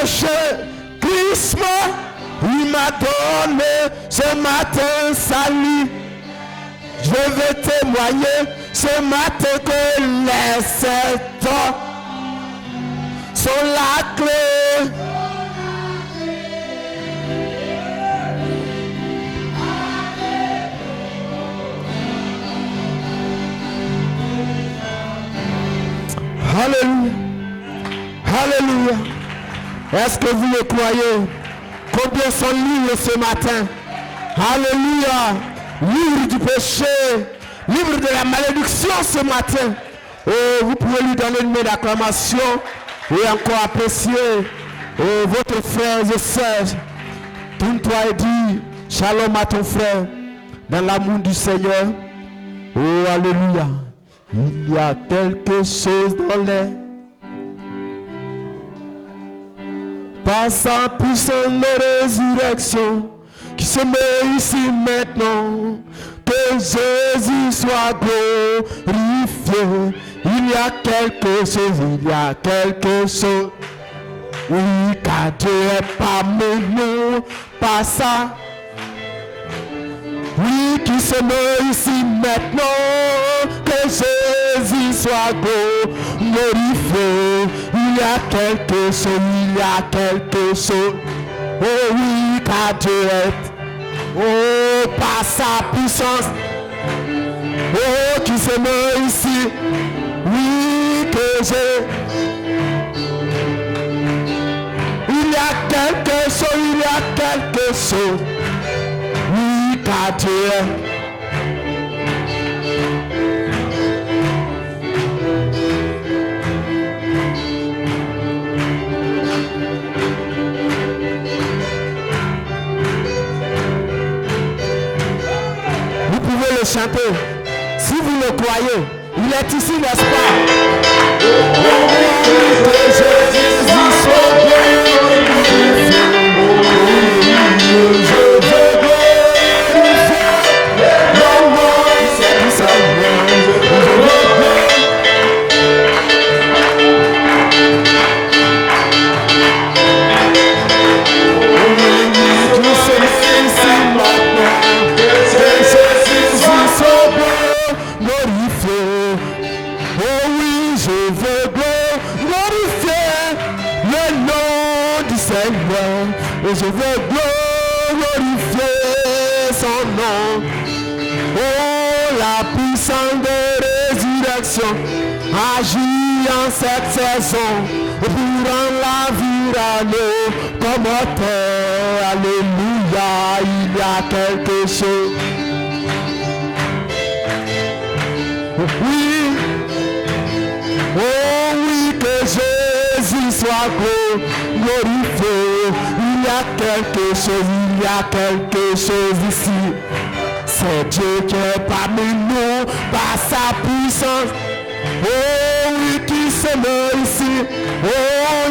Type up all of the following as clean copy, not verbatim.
péchés, Christ il m'a donné ce matin salut. Je veux témoigner ce matin que les 7 ans sont la clé. Alléluia. Alléluia. Est-ce que vous le croyez? Combien sont libres ce matin? Alléluia. Libre du péché, libre de la malédiction ce matin. Et vous pouvez lui donner une main d'acclamation et encore apprécier votre frère et soeur. Tourne-toi et dis shalom à ton frère dans l'amour du Seigneur. Oh alléluia. Il y a quelque chose dans l'air. Par sa puissance de résurrection qui se met ici maintenant, que Jésus soit glorifié. Il y a quelque chose, oui, car Dieu est parmi nous, par ça, oui, qui se met ici maintenant, que Jésus soit glorifié. Il y a quelque chose, oh oui, car Dieu est, oh, par sa puissance, oh, qui se met ici, oui, que j'ai, il y a quelque chose, oui, car Dieu est. Le chanter. Si vous le croyez, il est ici, n'est-ce pas? Que Jésus soit glorifié. Je veux glorifier le nom du Seigneur. Et je veux glorifier son nom. Oh, la puissance de résurrection agit en cette saison pour rendre la vie à nous comme terre. Alléluia, il y a quelque chose. Oui, oh oui, que Jésus soit glorifié. Il y a quelque chose ici. C'est Dieu qui est parmi nous par sa puissance. Oh oui, qui se met ici. Oh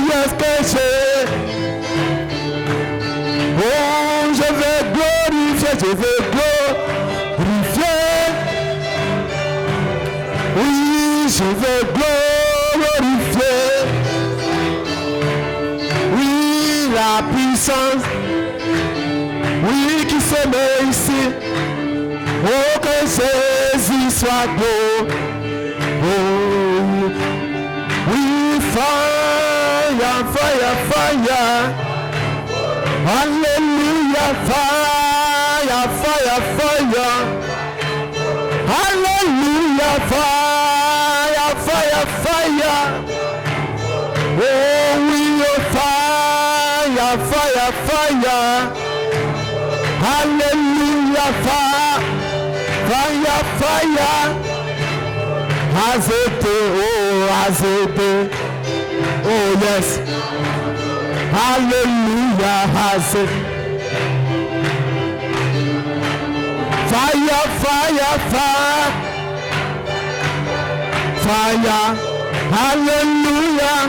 yes, que j'ai. Oh, je vais glorifier. Oui, je vais glorifier. Oui, la puissance. Oui, qui se met ici. Oh, que Jésus soit beau. Oh, oui, fire, fire, fire. Alléluia, fire, fire, fire. Alléluia, fire, fire, fire. Oh, oui, oh, fire, fire, fire. Hallelujah, fire, fire, fire. Azete, oh, azete. Oh, yes. Hallelujah, azete. Fire, fire, fire. Fire. Hallelujah.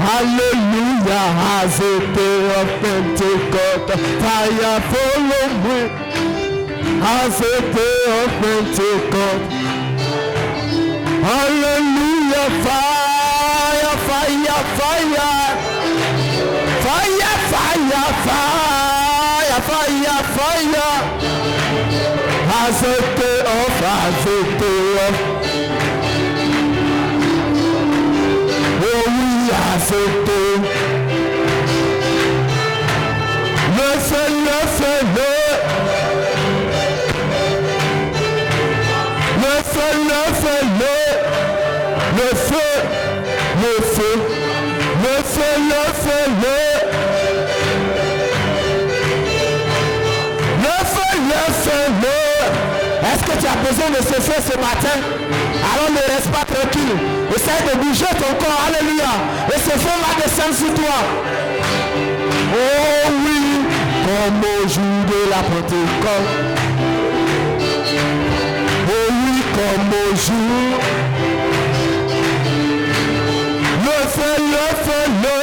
Hallelujah, has a day of Pentecost. Fire follow me. Has a day of Pentecost. Hallelujah, fire. Azete of, azete of. Oh oui, azete. Le feu, le feu, le feu, le feu, le feu, le feu, le feu, le feu, Est-ce que tu as besoin de ce feu ce matin? Alors ne reste pas tranquille. Essaye de bouger ton corps. Alléluia. Et ce feu va descendre sur toi. Oh oui, comme au jour de la Pentecôte. Oh oui, comme au jour. Le feu, le feu, le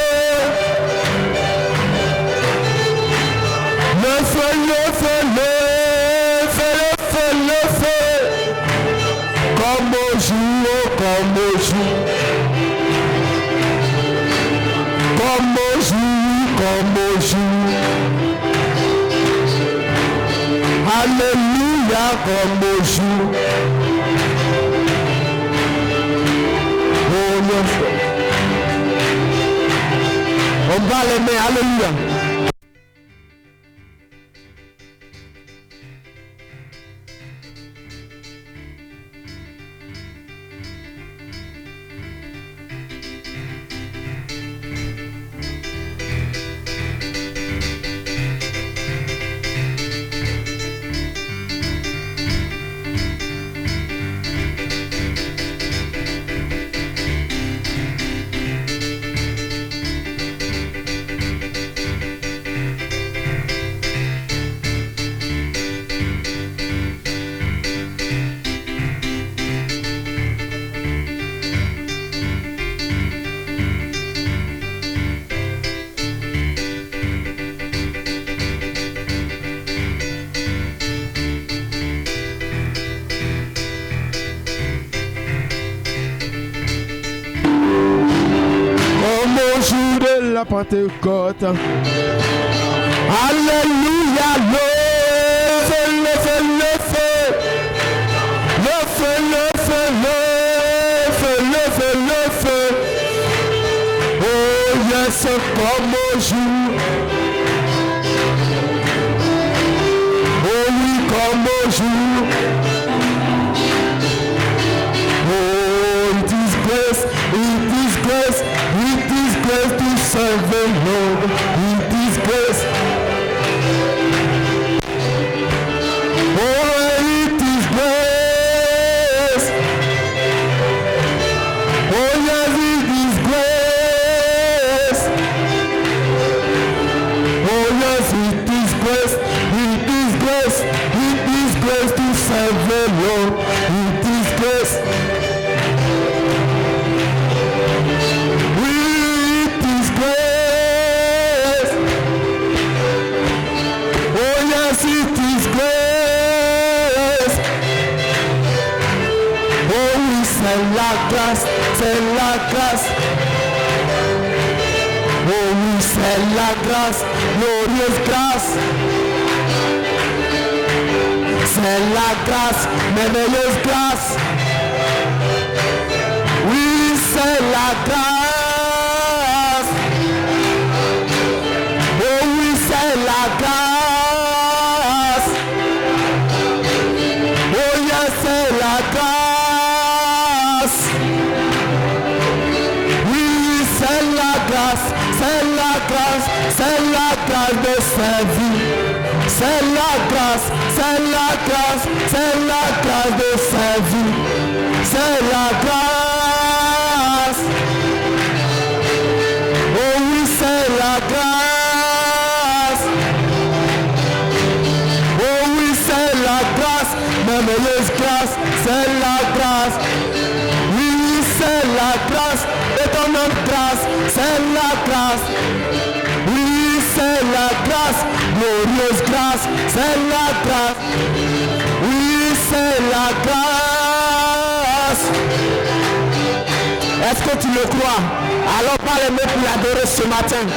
feu, le feu, comme au jour, comme au jour, comme au jour, comme au jour. Alléluia, comme au jour. Oh mon frère. On va les mains, alléluia. Pentecôte. Alléluia, le feu, le feu, le feu, le feu, le feu, le feu, le feu, le feu. Oh yes, comme au jour. Oh oui, comme au jour. Oh, it is grace, it is grace, it is grace to serve the Lord. It is grace. Oh, it is grace. Oh, yes, it is grace. Oh, yes, it is grace. It is grace. It is grace to serve the Lord. It is grace. C'est la grâce. Oh oui, c'est la grâce, glorieuse grâce. C'est la grâce, merveilleuse grâce. Oui, c'est la grâce. Oh oui, c'est la grâce. Oh yes, c'est la grâce. C'est la grâce de sa vie. C'est la grâce, c'est la grâce, c'est la grâce de sa vie. C'est la grâce. Oh oui, c'est la grâce. Oh oui, c'est la grâce, merveilleuse grâce, c'est la grâce. Oui, c'est la grâce, étonnante grâce, c'est la grâce. Oui, c'est la grâce, glorieuse grâce, c'est la grâce. Oui, c'est la grâce. Est-ce que tu le crois? Alors parle les mots pour l'adorer ce matin.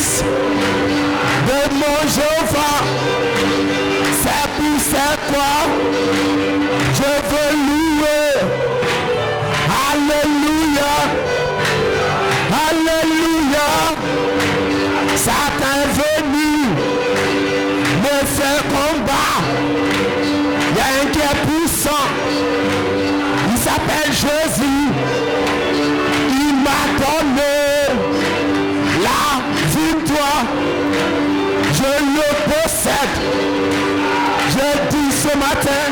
fils de mon Jéhovah. C'est pour cette quoi je veux louer. Alléluia. Alléluia. Satan est venu me faire combat. Il y a un qui est puissant. Il s'appelle Jésus. Il m'a donné la victoire. Je le possède. Je dis ce matin,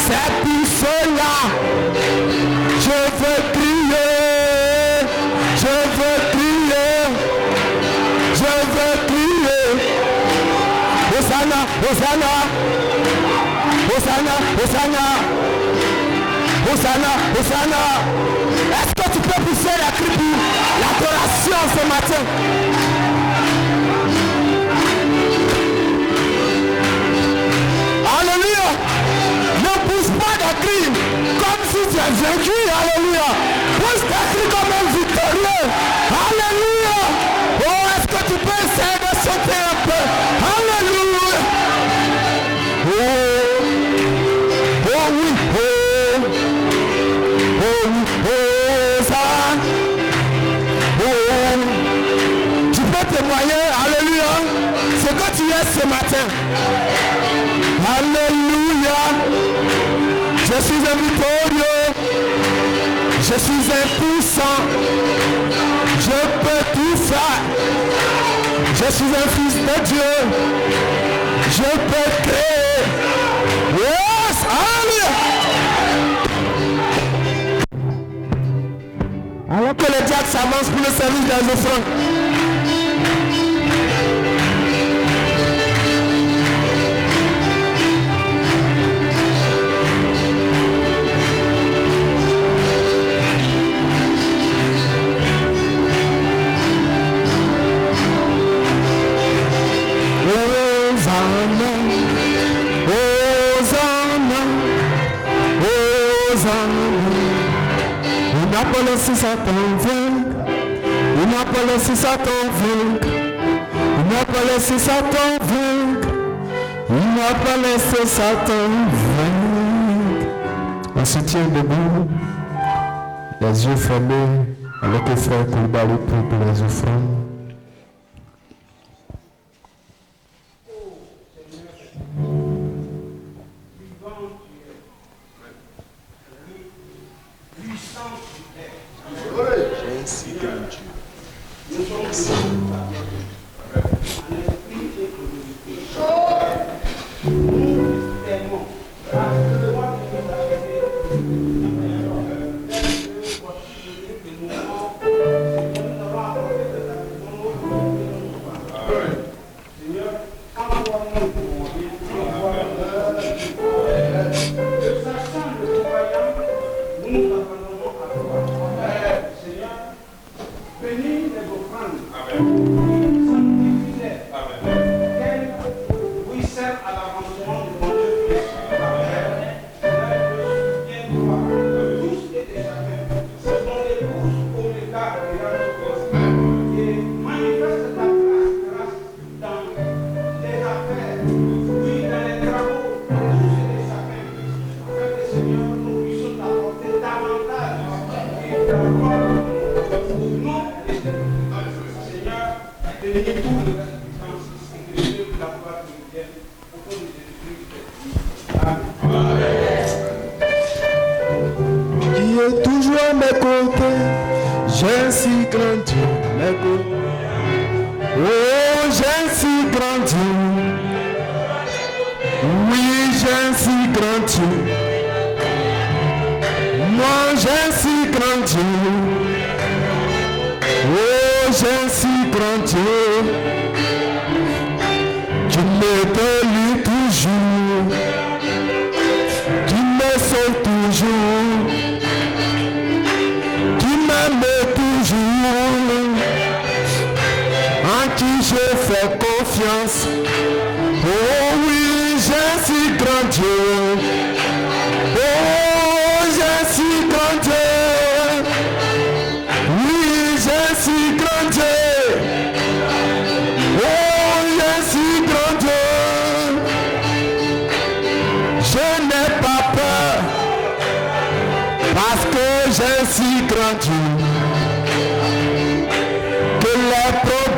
c'est pour cela. Je veux crier. Je veux crier. Je veux crier. Hosanna, Hosanna. Hosanna, Hosanna. Hosanna, Hosanna. Est-ce que tu peux pousser la cri pour l'adoration ce matin? Alléluia. Ne pousse pas des cris comme si tu es vaincu. Alléluia. Pousse des cris comme un victorieux. Alléluia. Oh, est-ce que tu peux essayer de sauter un peu? Alléluia. Oh, oh oui, oh. Oh oui, oh ça. Oh. Tu peux témoigner. Alléluia. Ce que tu es ce matin. Alléluia. Je suis un victorieux. Je suis un puissant. Je peux tout faire. Je suis un fils de Dieu. Je peux créer. Yes, alléluia. Alors que les diacres s'avancent pour le service des offrandes. Il n'a pas laissé Satan vaincre. Il n'a pas laissé Satan vaincre. Il n'a pas laissé Satan vaincre. Il n'a pas laissé Satan vaincre. On se tient debout, les yeux fermés, avec le frère Koulibaly pour les offrandes.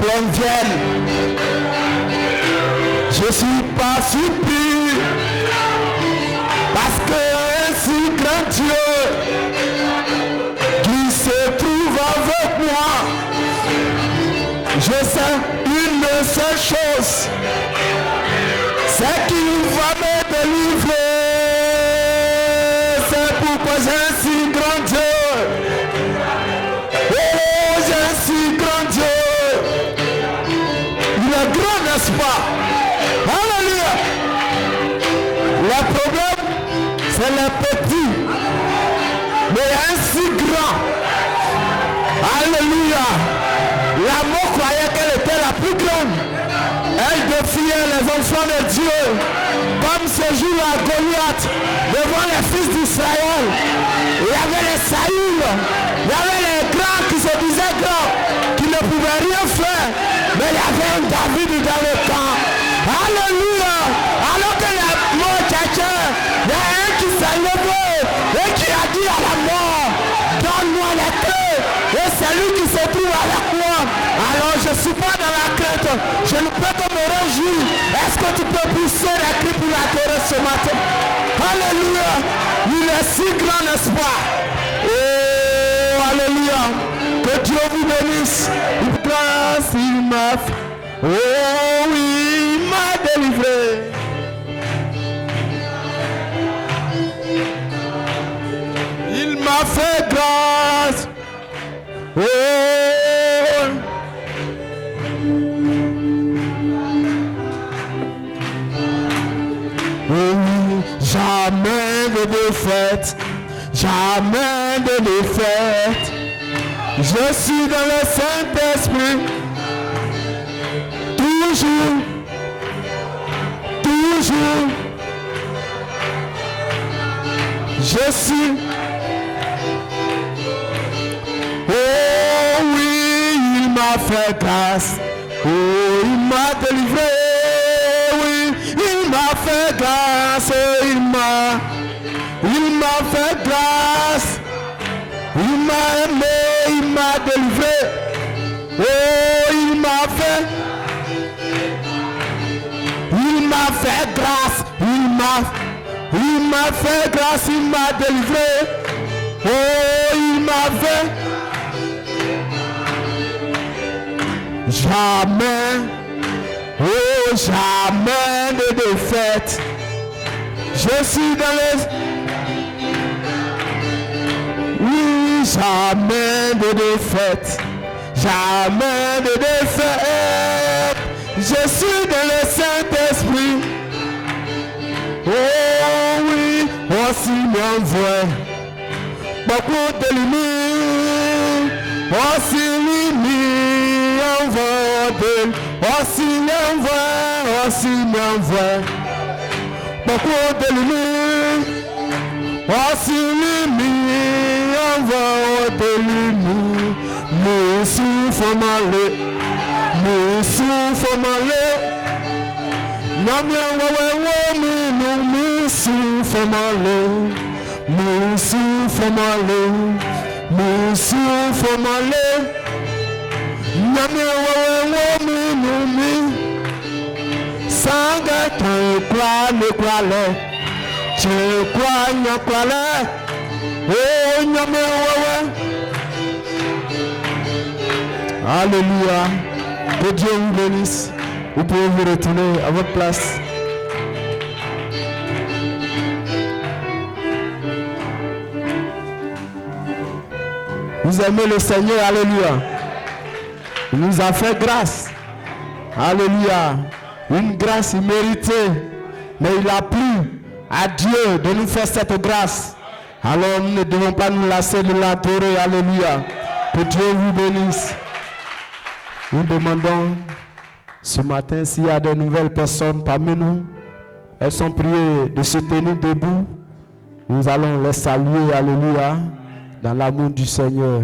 l'homme vienne. Je ne suis pas surpris parce qu'un si grand Dieu qui se trouve avec moi, je sais une seule chose, c'est qu'il va me délivrer. C'est pourquoi j'ai un si grand Dieu. Oh, j'ai un si grand Dieu. Il est grand, n'est-ce pas? Alléluia. Le problème, c'est les petits. Mais un si grand. Alléluia. La mort croyait qu'elle était la plus grande. Elle défiait les enfants de Dieu. Comme ce jour-là, Goliath, devant les fils d'Israël. Il y avait les Saül. Il y avait les grands qui se disaient grands, qui ne pouvaient rien faire. Mais il y avait un David dans le camp. Alléluia. Alors que la mort cherchait, il y a un qui s'est levé et qui a dit à la mort, donne-moi les clés. Et c'est lui qui se trouve avec moi. Alors je ne suis pas dans la crainte. Je ne peux que me réjouir. Est-ce que tu peux pousser les cris pour l'adorer ce matin? Alléluia. Il est si grand, n'est-ce pas? Oh, alléluia. Que Dieu vous bénisse. Grâce, il m'a fait. Oh oui, il m'a délivré. Il m'a fait grâce. Oh. Oui, jamais de défaite, jamais de défaite. Je suis dans le Saint-Esprit, toujours, toujours. Je suis. Oh oui, il m'a fait grâce. Oh, il m'a délivré. Oui, il m'a fait grâce. Il m'a fait grâce. Il m'a aimé, il m'a délivré. Oh, il m'a fait grâce. Il m'a fait grâce, il m'a délivré. Oh, il m'a fait. Jamais, oh jamais de défaite. Je suis dans les... Oui, jamais de défaite. Jamais de défaite. Je suis dans le Saint-Esprit. Oh oui, aussi m'envoie. Beaucoup de limites. Aussi limites. Aussi m'envoie. Beaucoup de limites. Aussi limites. Envoie de limites. Me souffle malé. Me souffle malé. Namia wawe me souffle malé. Me souffle malé. Me souffle malé. Namia wawe me Sanga te crois le crois. Tu crois ne crois. Oh namia wawe. Alléluia. Que Dieu vous bénisse. Vous pouvez vous retourner à votre place. Vous aimez le Seigneur, alléluia. Il nous a fait grâce. Alléluia. Une grâce imméritée. Mais il a plu à Dieu de nous faire cette grâce. Alors nous ne devons pas nous lasser de l'adorer. Alléluia. Que Dieu vous bénisse. Nous demandons ce matin s'il y a de nouvelles personnes parmi nous. Elles sont priées de se tenir debout. Nous allons les saluer. Alléluia. Dans l'amour du Seigneur.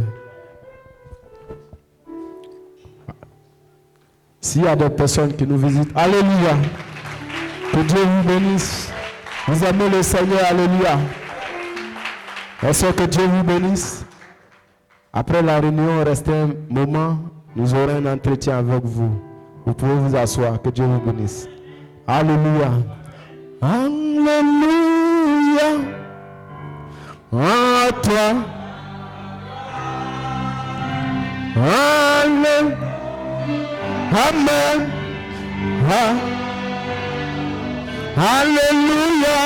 S'il y a des personnes qui nous visitent, alléluia. Que Dieu vous bénisse. Vous aimez le Seigneur, alléluia. Est-ce que Dieu vous bénisse? Après la réunion, restez un moment Nous aurons un entretien avec vous. Vous pouvez vous asseoir. Que Dieu vous bénisse. Alléluia. Alléluia. À toi. Alléluia. Amen. Alléluia.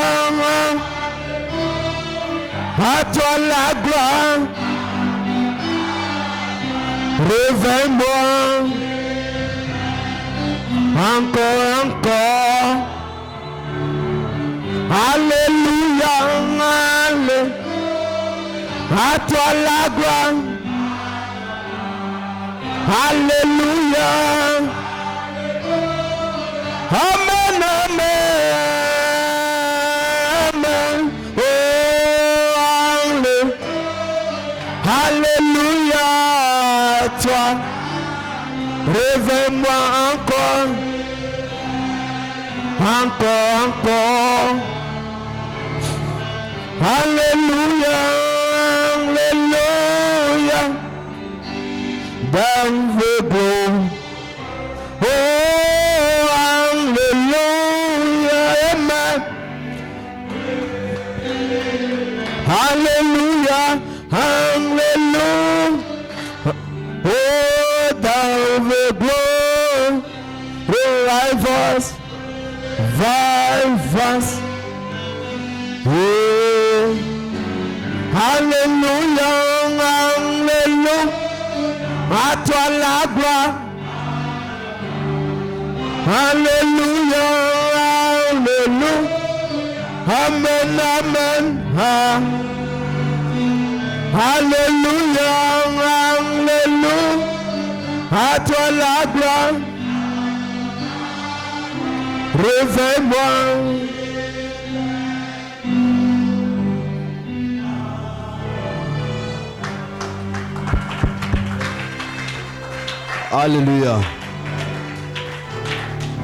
À toi la gloire. Réveille-moi. Encore. Alléluia. À toi la gloire. Alléluia. Amen, amen. Oh, alléluia. Toi, réveille-moi encore. Encore. Alléluia. Alléluia. Dans le beau. Oh, alléluia. Amen. Alléluia. Alléluia. Oh, dans le beau. Revive us. Oh, alléluia. Alléluia. À toi la gloire. Alléluia, alléluia. Amen, amen. Alléluia, alléluia. À toi la gloire. Réveille-moi. Alléluia.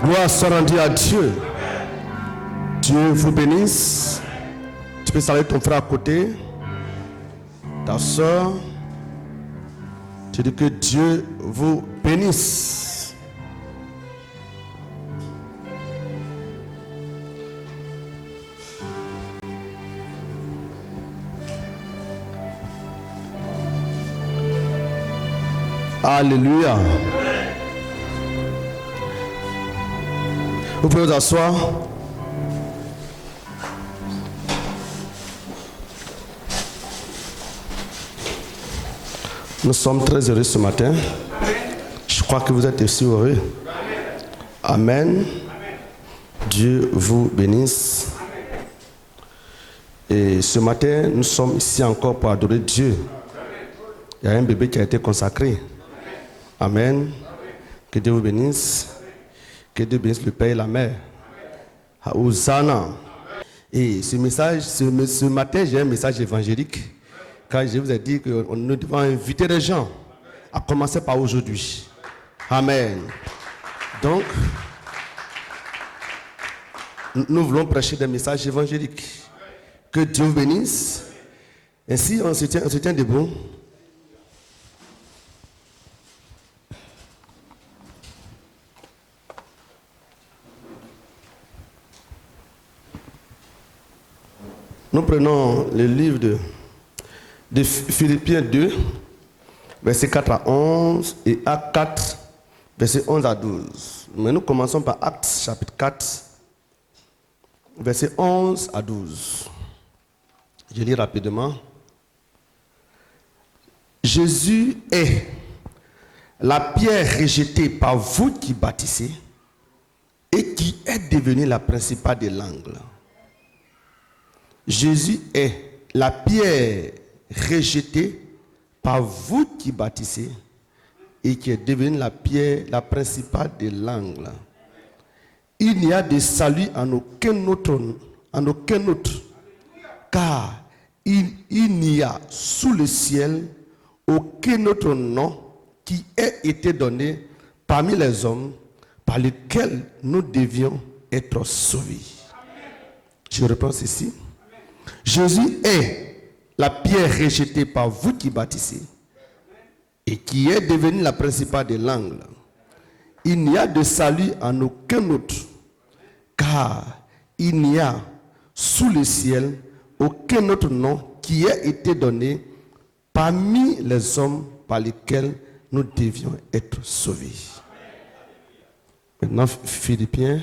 Gloire soit rendue à Dieu. Dieu vous bénisse. Tu peux saluer ton frère à côté, ta soeur. Tu dis que Dieu vous bénisse. Alléluia. Vous pouvez vous asseoir. Nous sommes très heureux ce matin. Je crois que vous êtes aussi heureux. Amen. Dieu vous bénisse. Et ce matin, nous sommes ici encore pour adorer Dieu. Il y a un bébé qui a été consacré. Amen. Que Dieu vous bénisse. Que Dieu bénisse le Père et la Mère. Hosanna. Et ce message, ce matin, j'ai un message évangélique. Car je vous ai dit que nous devons inviter les gens. À commencer par aujourd'hui. Amen. Donc, nous voulons prêcher des messages évangéliques. Que Dieu vous bénisse. Ainsi, on se tient debout. Nous prenons le livre de Philippiens 2, versets 4 à 11 et Actes 4, versets 11 à 12. Mais nous commençons par Actes chapitre 4, versets 11 à 12. Je lis rapidement. Jésus est la pierre rejetée par vous qui bâtissez et qui est devenue la principale de l'angle. Jésus est la pierre rejetée par vous qui bâtissez et qui est devenue la pierre, la principale de l'angle. Il n'y a de salut en aucun autre, car il n'y a sous le ciel aucun autre nom qui ait été donné parmi les hommes par lequel nous devions être sauvés. Je reprends ceci. Jésus est la pierre rejetée par vous qui bâtissez et qui est devenue la principale des langues, il n'y a de salut en aucun autre, car il n'y a sous le ciel aucun autre nom qui ait été donné parmi les hommes par lesquels nous devions être sauvés. Maintenant, Philippiens.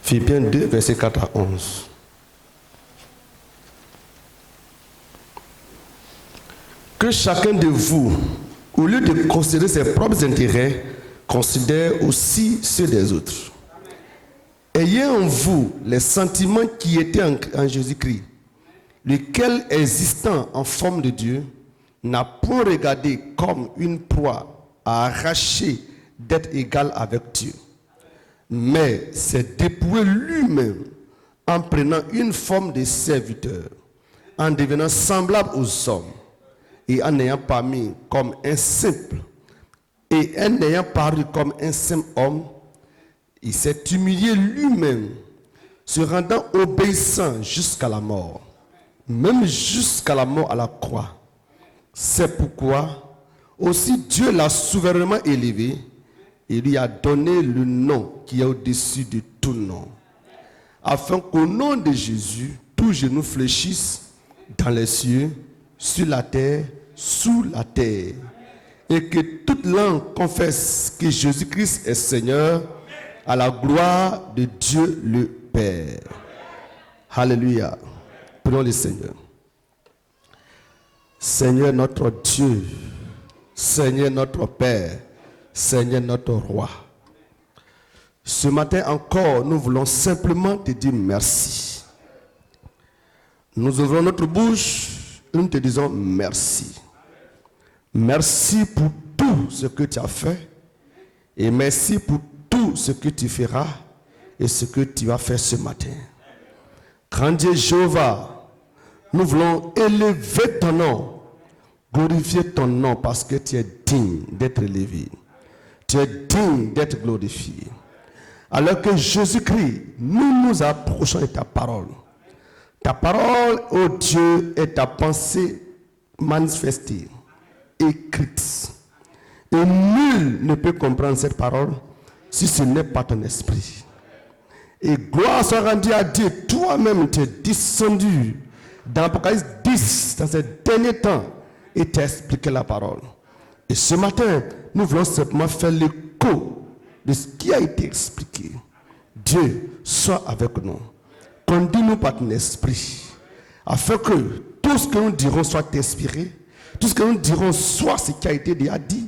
Philippiens 2, versets 4 à 11. Que chacun de vous, au lieu de considérer ses propres intérêts, considère aussi ceux des autres. Ayez en vous les sentiments qui étaient en Jésus-Christ, lequel, existant en forme de Dieu, n'a point regardé comme une proie à arracher d'être égal avec Dieu, mais s'est dépouillé lui-même en prenant une forme de serviteur, en devenant semblable aux hommes, et en ayant paru comme un simple, homme, il s'est humilié lui-même, se rendant obéissant jusqu'à la mort, même jusqu'à la mort à la croix. C'est pourquoi aussi Dieu l'a souverainement élevé et lui a donné le nom qui est au-dessus de tout nom, afin qu'au nom de Jésus, tout genou fléchisse dans les cieux, sur la terre, sous la terre, et que toute langue confesse que Jésus-Christ est Seigneur, à la gloire de Dieu le Père. Alléluia. Prions le Seigneur. Seigneur notre Dieu, Seigneur notre Père, Seigneur notre Roi. Ce matin encore, nous voulons simplement te dire merci. Nous ouvrons notre bouche et nous te disons merci. Merci pour tout ce que tu as fait et merci pour tout ce que tu feras et ce que tu vas faire ce matin. Grand Dieu Jéhovah, nous voulons élever ton nom, glorifier ton nom parce que tu es digne d'être élevé. Tu es digne d'être glorifié. Alors que Jésus-Christ, nous nous approchons de ta parole. Ta parole, ô Dieu, est ta pensée manifestée, écrite. Et nul ne peut comprendre cette parole si ce n'est pas ton esprit. Et gloire soit rendue à Dieu. Toi-même, tu es descendu dans Apocalypse 10, dans ces derniers temps, et tu as expliqué la parole. Et ce matin, nous voulons simplement faire l'écho de ce qui a été expliqué. Dieu, sois avec nous. Conduis-nous par ton esprit, afin que tout ce que nous dirons soit inspiré, tout ce que nous dirons soit ce qui a été déjà dit,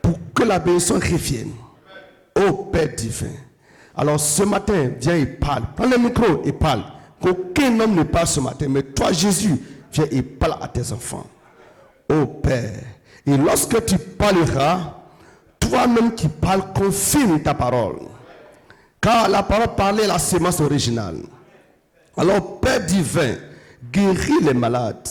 pour que la bénédiction revienne. Ô Père divin. Alors ce matin, viens et parle. Prends le micro et parle. Qu'aucun homme ne parle ce matin, mais toi Jésus, viens et parle à tes enfants. Ô Père. Et lorsque tu parleras, toi-même qui parles, confirme ta parole. Car la parole parlée est la sémence originale. Alors Père divin, guéris les malades.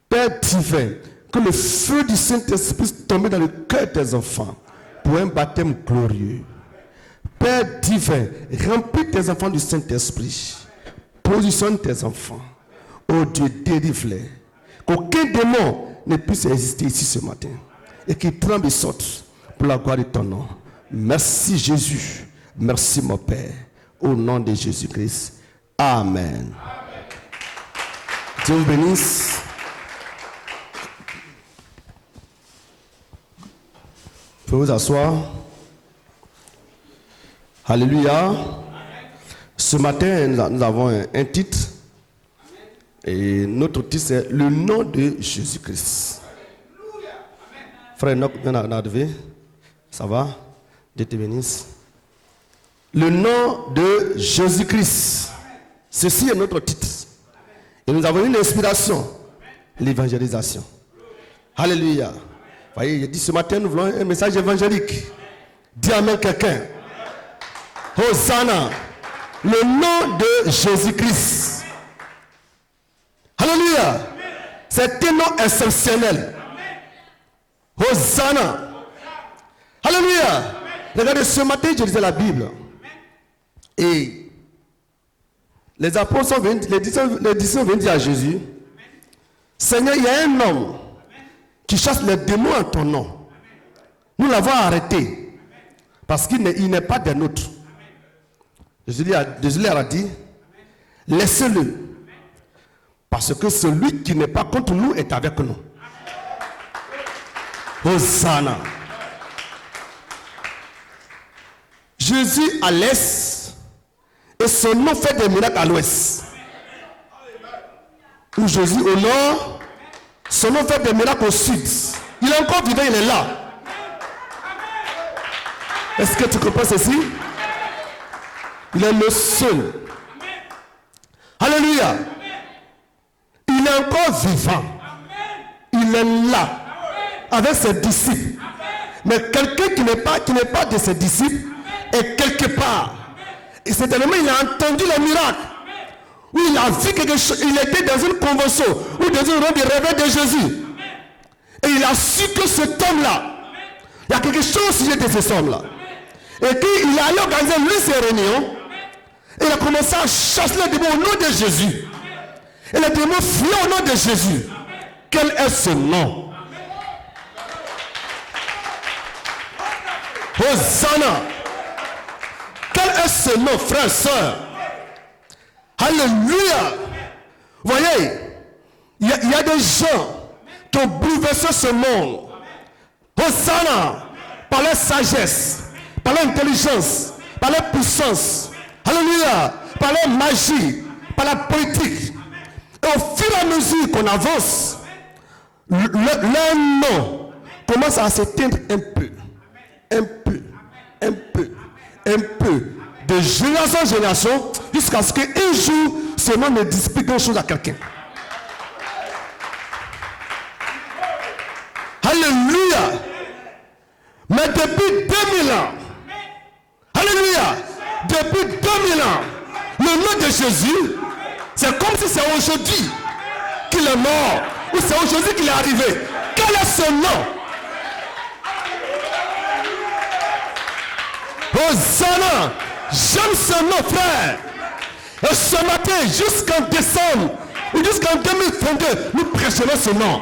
Père divin, que le feu du Saint-Esprit puisse tomber dans le cœur de tes enfants pour un baptême glorieux. Père divin, remplis tes enfants du Saint-Esprit. Positionne tes enfants. Oh Dieu, délivre-les. Qu'aucun démon ne puisse exister ici ce matin. Et qu'il tremble et saute pour la gloire de ton nom. Merci Jésus. Merci mon Père. Au nom de Jésus-Christ. Amen. Dieu vous bénisse. Vous pouvez vous asseoir. Alléluia. Ce matin, nous avons un titre. Et notre titre, c'est le nom de Jésus-Christ. Frère Enoch vient d'arriver. Ça va? Dieu te bénisse. Le nom de Jésus-Christ. Ceci est notre titre. Et nous avons une inspiration. L'évangélisation. Alléluia. Vous voyez, il dit ce matin, nous voulons un message évangélique. Dis amen quelqu'un. Hosanna. Le nom de Jésus-Christ. Alléluia. C'est un nom exceptionnel. Hosanna. Alléluia. Regardez, ce matin, je lisais la Bible. Et les apôtres sont venus, les disciples sont venus dire à Jésus, Seigneur, il y a un homme qui chasse les démons en ton nom. Nous l'avons arrêté parce qu'il n'est pas des nôtres. Jésus leur a dit, laissez-le. Parce que celui qui n'est pas contre nous est avec nous. Hosanna. Jésus à l'est et son nom fait des miracles à l'ouest. Ou Jésus au nord, son nom fait des miracles au sud. Il est encore vivant, il est là. Est-ce que tu comprends ceci? Il est le seul. Alléluia. Il est encore vivant. Il est là avec ses disciples. Mais quelqu'un qui n'est pas de ses disciples est quelque part. Et certainement il a entendu le miracle. Ou il a vu quelque chose. Il était dans une convention ou dans une robe de réveil de Jésus. Et il a su que cet homme-là, il y a quelque chose au sujet de cet homme-là. Et qu'il est allé organiser lui ses réunions. Et il a commencé à chasser les démons au nom de Jésus. Et les démons fuient au nom de Jésus. Quel est ce nom? Hosanna. Quel est ce nom, frère, soeur? Alléluia. Vous voyez, il y a des gens qui ont bouleversé ce monde. Hosanna. Par leur sagesse, par leur intelligence, par leur puissance. Alléluia. Par leur magie, par la politique. Et au fur et à mesure qu'on avance, leur nom commence à s'éteindre un peu. Un peu. Un peu. Un peu. De génération en génération, jusqu'à ce qu'un jour, ce nom ne dise plus grand-chose à quelqu'un. Alléluia. Mais depuis 2000 ans, alléluia, depuis 2000 ans, le nom de Jésus, c'est comme si c'est aujourd'hui qu'il est mort, ou c'est aujourd'hui qu'il est arrivé. Quel est ce nom? Hosanna. J'aime ce nom, frère. Et ce matin, jusqu'en décembre, ou jusqu'en 2022, nous prêcherons ce nom.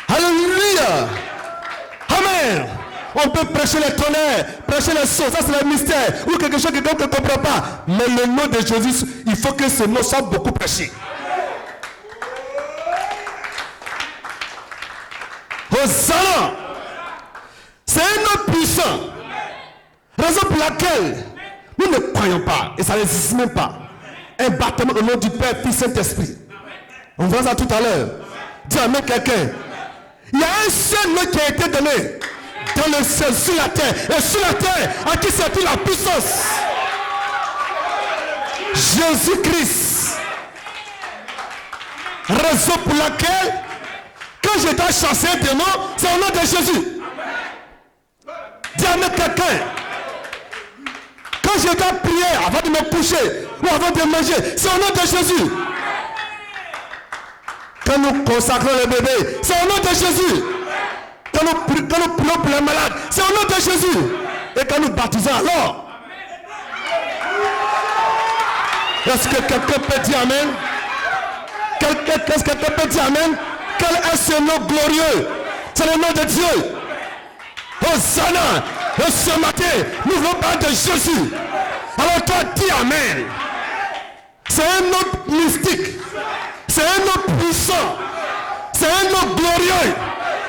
Alléluia. Amen. On peut prêcher les tonnerres, prêcher les sauts, ça c'est le mystère, ou quelque chose que quelqu'un ne comprend pas. Mais le nom de Jésus, il faut que ce nom soit beaucoup prêché. Hosanna. C'est un nom puissant. Raison pour laquelle nous ne croyons pas, et ça n'existe même pas, un baptême au nom du Père, Fils, Saint-Esprit. On verra ça tout à l'heure. Dis amen quelqu'un. Il y a un seul nom qui a été donné dans le ciel, sur la terre. Et sur la terre, à qui c'est la puissance? Jésus-Christ. Raison pour laquelle, quand je dois chasser un démon, c'est au nom de Jésus. Dis amen quelqu'un. Quand je dois prier avant de me coucher ou avant de manger, c'est au nom de Jésus. Quand nous consacrons le bébé, c'est au nom de Jésus. Quand nous prions pour les malades, c'est au nom de Jésus. Et quand nous baptisons alors, est-ce que quelqu'un peut dire amen? Est-ce que quelqu'un peut dire amen? Quel est ce nom glorieux? C'est le nom de Dieu. Hosanna. Et ce matin, nous voulons parler de Jésus. Alors toi, dis amen. C'est un nom mystique. C'est un nom puissant. C'est un nom glorieux.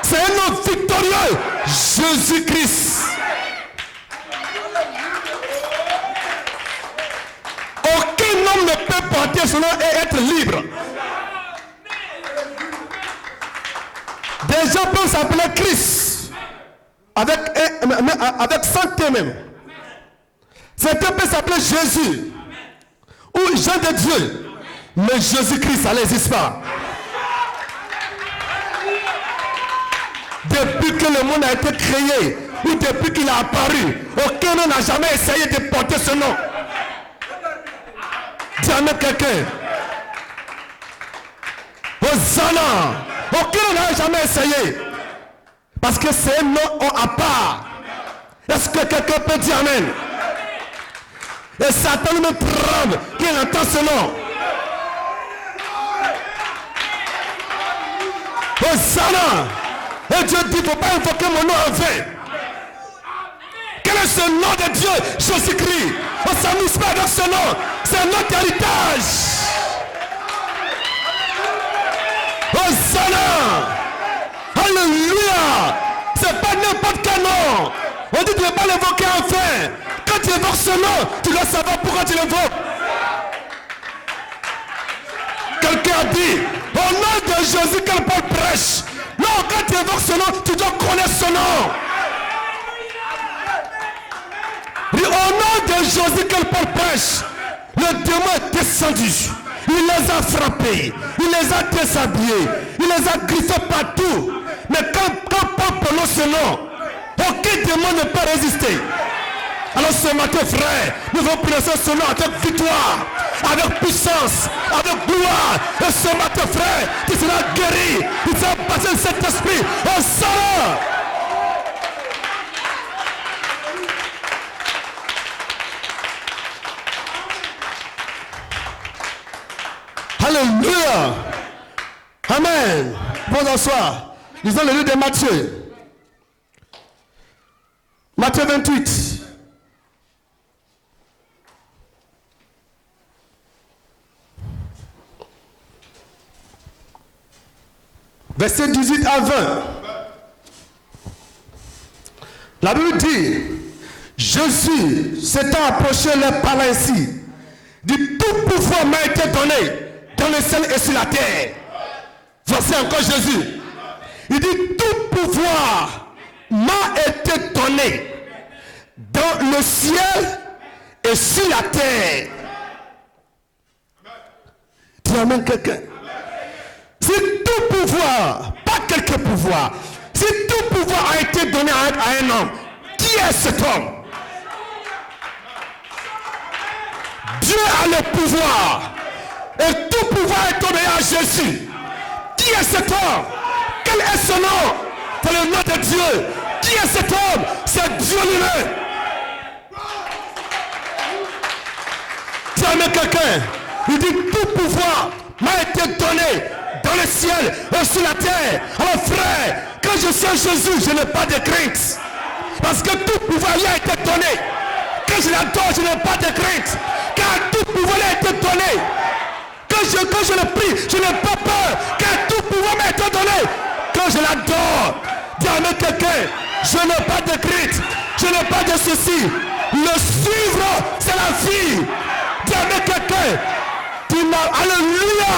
C'est un nom victorieux. Jésus-Christ. Aucun homme ne peut porter son nom et être libre. Des gens peuvent s'appeler Christ. Avec santé même. Certains peuvent s'appeler Jésus. Ou Jean de Dieu. Mais Jésus-Christ, ça n'existe pas. Depuis que le monde a été créé, ou depuis qu'il a apparu, aucun homme n'a jamais essayé de porter ce nom. Dis amen quelqu'un. Hosanna. Aucun n'a jamais essayé. Parce que c'est un nom à part. Est-ce que quelqu'un peut dire amen? Et Satan me tremble qu'il entend ce nom. Hosanna. Et Dieu dit, il ne faut pas invoquer mon nom en vain. Quel est ce nom de Dieu? Jésus-Christ. On ne s'amuse pas avec ce nom. C'est notre héritage. Hosanna. Alléluia. C'est pas n'importe quel nom. On dit que tu ne veux pas l'évoquer en vain. Quand tu évoques ce nom, tu dois savoir pourquoi tu l'évoques. Quelqu'un a dit, au nom de Jésus que Paul prêche. Non, quand tu évoques ce nom, tu dois connaître ce nom. Au nom de Jésus que Paul prêche, le démon est descendu. Il les a frappés, il les a déshabillés, il les a griffés partout. Mais quand Paul prononce ce nom, aucun démon ne peut résister. Alors ce matin, frère, nous allons prononcer ce nom avec victoire, avec puissance, avec gloire. Et ce matin, frère, tu seras guéri, tu seras passé de cet esprit au sang. Alléluia. Amen. Bonsoir. Lisons le livre de Matthieu. Matthieu 28. Verset 18 à 20. La Bible dit, Jésus s'étant approché leur parla ainsi, dit, tout pouvoir m'a été donné dans le ciel et sur la terre. Voici encore Jésus. Il dit, tout pouvoir m'a été donné dans le ciel et sur la terre. Tu amènes quelqu'un. Si tout pouvoir, pas quelques pouvoirs, si tout pouvoir a été donné à un homme, qui est cet homme? Dieu a le pouvoir. Et tout pouvoir est donné à Jésus. Qui est cet homme? Quel est son nom? C'est le nom de Dieu. Qui est cet homme? C'est Dieu lui-même. Tu amènes quelqu'un. Il dit tout pouvoir m'a été donné dans le ciel et sur la terre. Alors frère, quand je suis Jésus, je n'ai pas de crainte. Parce que tout pouvoir lui a été donné. Quand je l'adore, je n'ai pas de crainte. Car tout pouvoir lui a été donné. Quand je le prie, je n'ai pas peur. Car tout pouvoir m'a été donné. Quand je l'adore, dis à quelqu'un, je n'ai pas de crainte. Je n'ai pas de soucis. Le suivre, c'est la vie. Dis à quelqu'un, alléluia.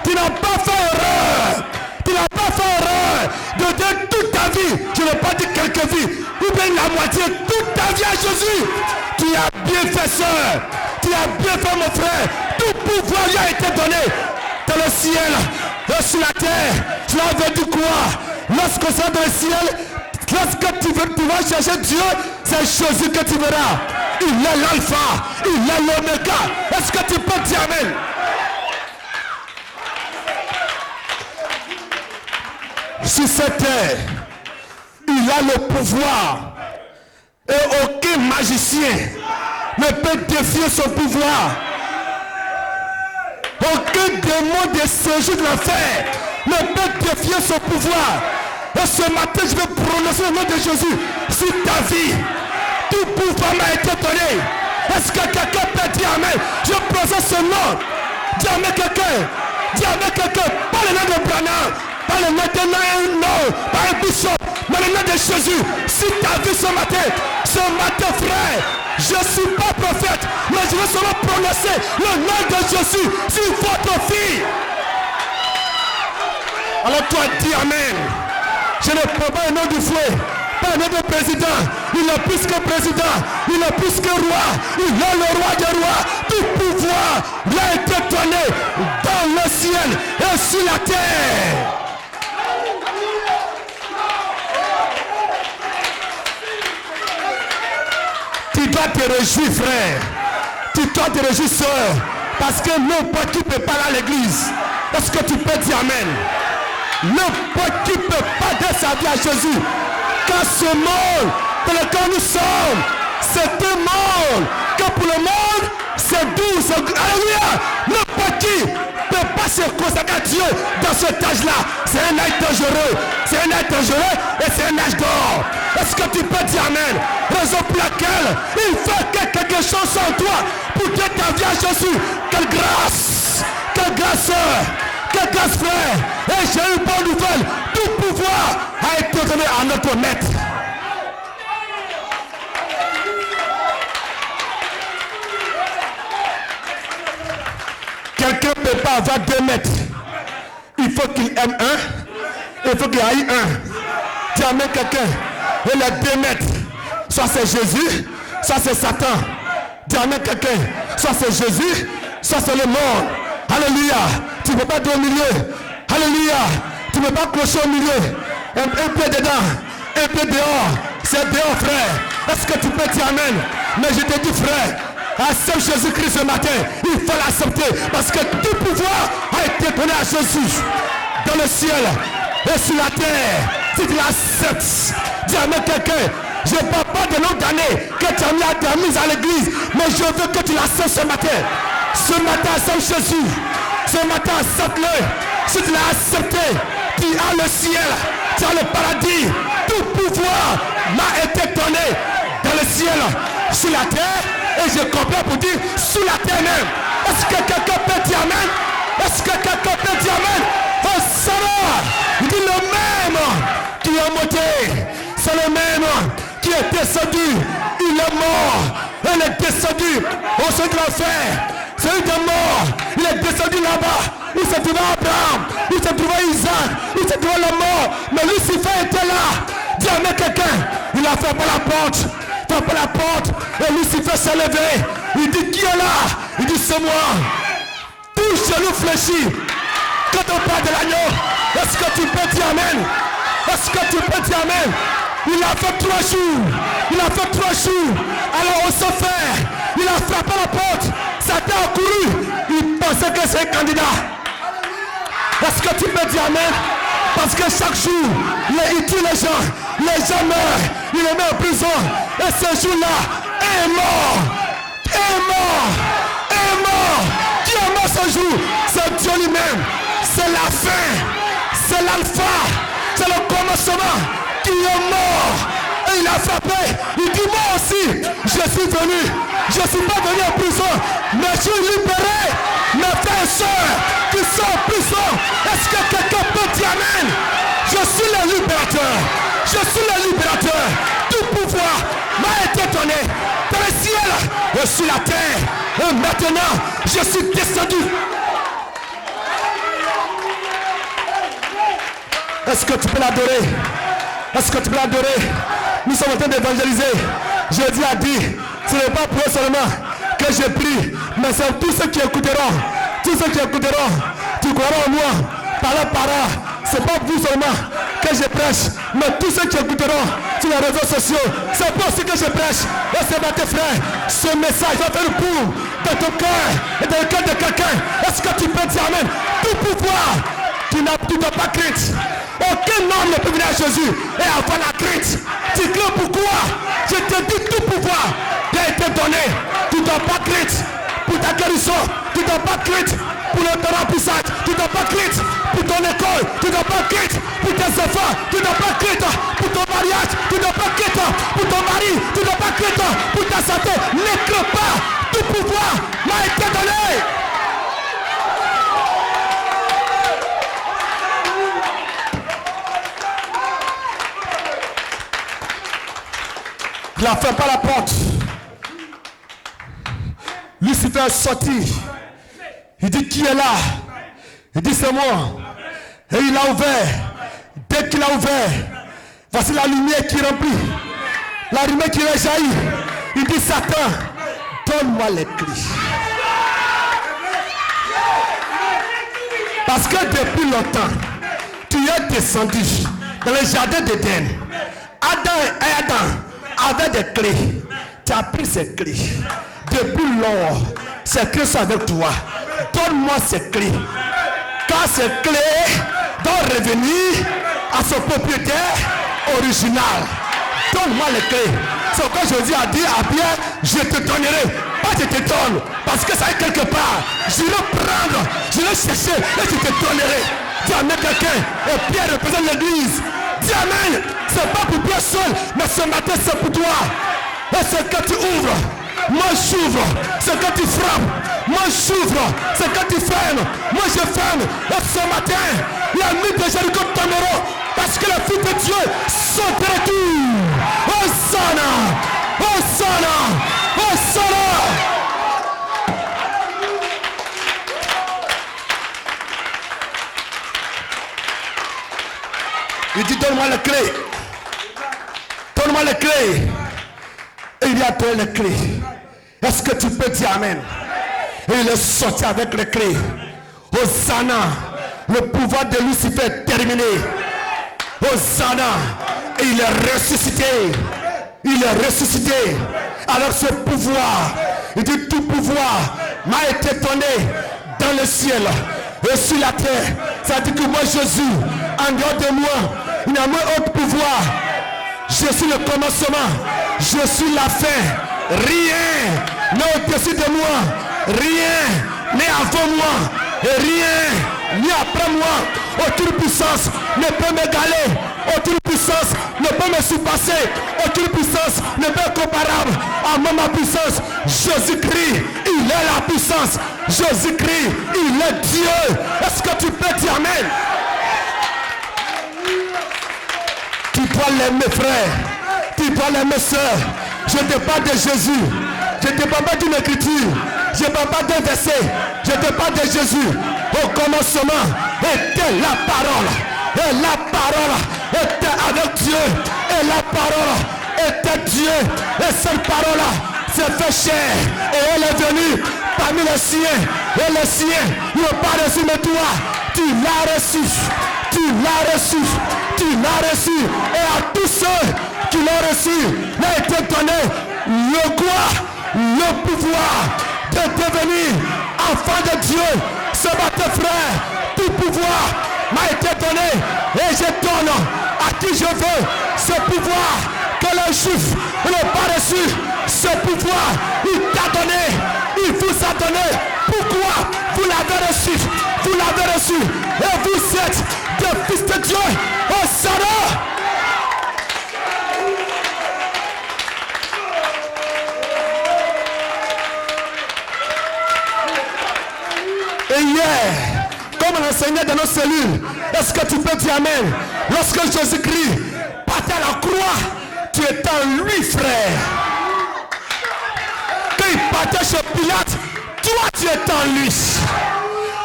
Tu n'as pas fait erreur. Tu n'as pas fait erreur de donner toute ta vie. Je n'ai pas dit quelques vies. Ou bien la moitié, toute ta vie à Jésus. Tu as bien fait, soeur. Tu as bien fait, mon frère. Tout pouvoir lui a été donné dans le ciel et sur la terre. Cela veut dire quoi? Lorsque c'est dans le ciel, lorsque tu vas chercher Dieu, c'est Jésus que tu verras. Il est l'alpha, il est l'oméga. Est-ce que tu peux dire amen? Sur cette terre, il a le pouvoir. Et aucun magicien ne peut défier son pouvoir. Aucun démon de séjour de l'enfer ne peut défier son pouvoir. Et ce matin, je vais prononcer le nom de Jésus sur ta vie. Tout pouvoir m'a été donné. Est-ce que quelqu'un peut dire amen? Je prononce ce nom. Dis amen quelqu'un. Dis amen quelqu'un. Pas le nom de Branham. Pas le nom de non. Pas un bishop. Mais le nom de Jésus. Si ta vie ce matin frère, je ne suis pas prophète, mais je vais seulement prononcer le nom de Jésus sur votre fille. Alors toi dis amen. Je ne prends pas le nom du fouet, pas le nom de président. Il est plus que président, il est plus que roi, il est le roi des rois. Tout pouvoir lui a été donné dans le ciel et sur la terre. Tu dois te réjouir, frère. Tu dois te réjouir, soeur. Parce que n'importe qui ne peut pas aller à l'église. Est-ce que tu peux dire amen? N'importe qui ne peut pas donner sa vie à Jésus. Car ce monde dans lequel nous sommes, c'est un monde que pour le monde, c'est doux. Alléluia. N'importe qui ne peut pas se consacrer à Dieu dans cet âge-là. C'est un âge dangereux. C'est un âge dangereux et c'est un âge d'or. Est-ce que tu peux dire amen? Raison pour laquelle il faut que quelque chose en toi pour que ta vie à Jésus. Quelle grâce! Quelle grâce! Quelle grâce, frère! Et j'ai une bonne nouvelle. Tout pouvoir a été donné à notre maître. Quelqu'un ne peut pas avoir 2 mètres. Il faut qu'il aime un. Il faut qu'il aille un. Dis amen quelqu'un. Et les 2 mètres. Soit c'est Jésus, soit c'est Satan. Dis amen quelqu'un. Soit c'est Jésus, soit c'est le monde. Alléluia. Tu ne peux pas être au milieu. Alléluia. Tu ne peux pas clocher au milieu. Un peu dedans, un peu dehors. C'est dehors, frère. Est-ce que tu peux dire amen? Mais je te dis, frère, accepte Jésus-Christ ce matin. Il faut l'accepter. Parce que tout pouvoir a été donné à Jésus. Dans le ciel et sur la terre. Si tu l'acceptes, dis amen quelqu'un. Je ne parle pas de nombre d'années que tu as mis à l'église. Mais je veux que tu l'acceptes ce matin. Ce matin, accepte Jésus. Ce matin, accepte-le. Si tu l'as accepté, tu as le ciel, tu as le paradis. Tout pouvoir m'a été donné dans le ciel, sur la terre. Et je comprends pour dire sur la terre même. Est-ce que quelqu'un peut dire amen? Est-ce que quelqu'un peut dire amen? Oh, ça va. Il dit le même qui est monté. C'est le même qui est descendu. Il est mort. Il est descendu au sein de l'enfer. Celui qui est mort, il est descendu là-bas. Il s'est trouvé Abraham, il s'est trouvé Isaac, il s'est trouvé la mort. Mais Lucifer était là. Dis amen quelqu'un. Il a frappé la porte. Frappé la porte. Et Lucifer s'est levé. Il dit qui est là? Il dit c'est moi. Tout genou fléchit. Quand on parle de l'agneau, est-ce que tu peux dire amen? Est-ce que tu peux dire amen? Il a fait 3 jours. Il a fait 3 jours. Alors on s'en fait. Il a frappé la porte. Satan a couru. Il pensait que c'est un candidat. Est-ce que tu peux dire amen? Parce que chaque jour, il tue les gens meurent, il les met en prison. Et ce jour-là, est mort. Qui est mort ce jour? C'est Dieu lui-même. C'est la fin. C'est l'alpha. C'est le commencement qui est mort. Et il a frappé. Il dit moi aussi, je suis venu. Je ne suis pas venu en prison, mais je suis libéré. Mes frères et sœurs qui sont en prison, est-ce que quelqu'un peut dire amen? Je suis le libérateur. Je suis le libérateur. Tout pouvoir m'a été donné dans le ciel et sur la terre. Et maintenant, je suis descendu. Est-ce que tu peux l'adorer? Est-ce que tu peux l'adorer? Nous sommes en train d'évangéliser. Jésus a dit, ce n'est pas pour eux seulement que je prie, mais c'est tous ceux qui écouteront. Tous ceux qui écouteront, tu croiras en moi, parole par là. C'est pas pour vous seulement que je prêche, mais tous ceux qui écouteront sur les réseaux sociaux, c'est pour ceux que je prêche. Et c'est ma frère, ce message va faire le boum dans ton cœur et dans le cœur de quelqu'un. Est-ce que tu peux dire amen? Tout pouvoir, tu n'as pas crainte. Aucun homme ne peut venir à Jésus et avoir la crainte. Tu crains pourquoi? Je te dis tout pouvoir qui a été donné. Tu ne dois pas crainte pour ta guérison. Tu ne dois pas crainte pour le remplissage. Tu ne dois pas crainte pour ton école. Tu ne dois pas crainte pour tes enfants. Tu ne dois pas crainte pour ton mariage. Tu ne dois pas crainte pour ton mari. Tu ne dois pas crainte pour ta santé. Ne crains pas. Tout pouvoir m'a été donné. Il n'a fait pas la porte. Lucifer est sorti. Il dit qui est là? Il dit c'est moi. Et il a ouvert. Dès qu'il a ouvert, voici la lumière qui remplit. La lumière qui réjaillit. Il dit Satan, donne-moi les clés. Parce que depuis longtemps, tu es descendu dans le jardin d'Éden. Adam et Adam avaient des clés. Tu as pris ces clés. Depuis lors, ces clés sont avec toi. Donne-moi ces clés. Que Car ces clés doivent revenir à son propriétaire original. Donne-moi les clés. C'est pourquoi Jésus a dit à Pierre, je te donnerai. Pas je te donne, parce que ça est quelque part. Je vais prendre, je vais chercher et je te donnerai. Dis amen quelqu'un. Et Pierre représente l'église. Dis amen. C'est pas pour Pierre seul, mais ce matin c'est pour toi. Et c'est quand tu ouvres, moi j'ouvre. C'est quand tu frappes, moi j'ouvre. C'est quand tu fermes, moi je ferme. Et ce matin, la nuit de Jéricho tomberont. Parce que les fils de Dieu sont de retour. Hosanna! Hosanna! Hosanna! Il dit donne-moi les clés. Donne-moi les clés. Et il a donné les clés. Est-ce que tu peux dire amen? Et il est sorti avec les clés. Hosanna! Le pouvoir de Lucifer est terminé. Hosanna! Et il est ressuscité. Il est ressuscité. Alors ce pouvoir, il dit tout pouvoir m'a été donné dans le ciel et sur la terre. Ça dit que moi Jésus, en dehors de moi, il n'y a pas autre pouvoir. Je suis le commencement. Je suis la fin. Rien n'est au-dessus de moi. Rien n'est avant moi. Et rien ni après moi. Aucune puissance ne peut m'égaler. Aucune puissance ne peut me surpasser. Aucune puissance ne peut être comparable à ma puissance. Jésus-Christ, il est la puissance. Jésus-Christ, il est Dieu. Est-ce que tu peux dire amen? Tu dois l'aimer, frère. Tu dois l'aimer, soeur. Je te parle de Jésus. Je ne te parle pas d'une écriture. Je ne parle pas d'un verset. Je te parle de Jésus. Au commencement était la parole. Et la parole était avec Dieu. Et la parole était Dieu. Et cette parole-là s'est fait chair. Et elle est venue parmi les siens. Et les siens n'ont pas reçu, mais toi, tu l'as reçu. Tu l'as reçu. Tu l'as reçu. Et à tous ceux qui l'ont reçu, il a été donné le quoi? Le pouvoir de devenir enfant de Dieu. Ce matin, frère, tout pouvoir m'a été donné et je donne à qui je veux ce pouvoir que les Juifs n'ont pas reçu. Ce pouvoir, il t'a donné, il vous a donné. Pourquoi vous l'avez reçu? Vous l'avez reçu et vous êtes des fils de Dieu. Hosanna! Et hier, comme on enseignait dans nos cellules, est-ce que tu peux dire amen? Lorsque Jésus-Christ partait à la croix, tu étais en lui, frère. Quand il partait chez Pilate, toi tu étais en lui.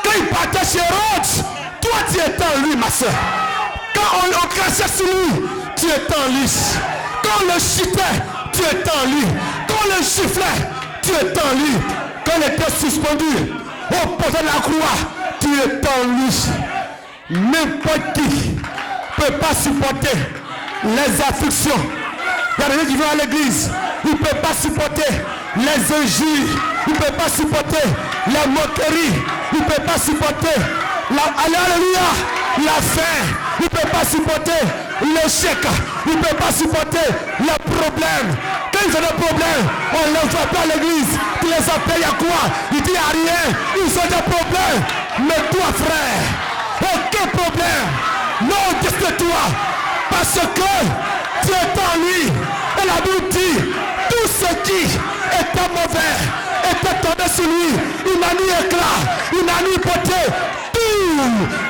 Quand il partait chez Hérode, toi tu étais en lui, ma soeur. Quand on crachait sur lui, tu étais en lui. Quand on le chutait, tu étais en lui. Quand on le giflait, tu étais en lui. Quand il était suspendu au poteau de la croix, tu es en lui. N'importe qui ne peut pas supporter les afflictions. Il y a des gens qui vont à l'église, il ne peut pas supporter les injures, il ne peut pas supporter les moqueries, il ne peut pas supporter alléluia, la faim, il ne peut pas supporter l'échec, il ne peut pas supporter les problèmes. Quand ils ont des problèmes, on ne les voit pas à l'église. Tu les appelles à quoi? Il dit à rien. Ils ont des problèmes. Mais toi, frère, aucun problème. Non, qu'est-ce que toi? Parce que tu es en lui. Et la Bible dit, tout ce qui était mauvais était tombé sur lui. Il n'a ni éclat, il n'a ni beauté.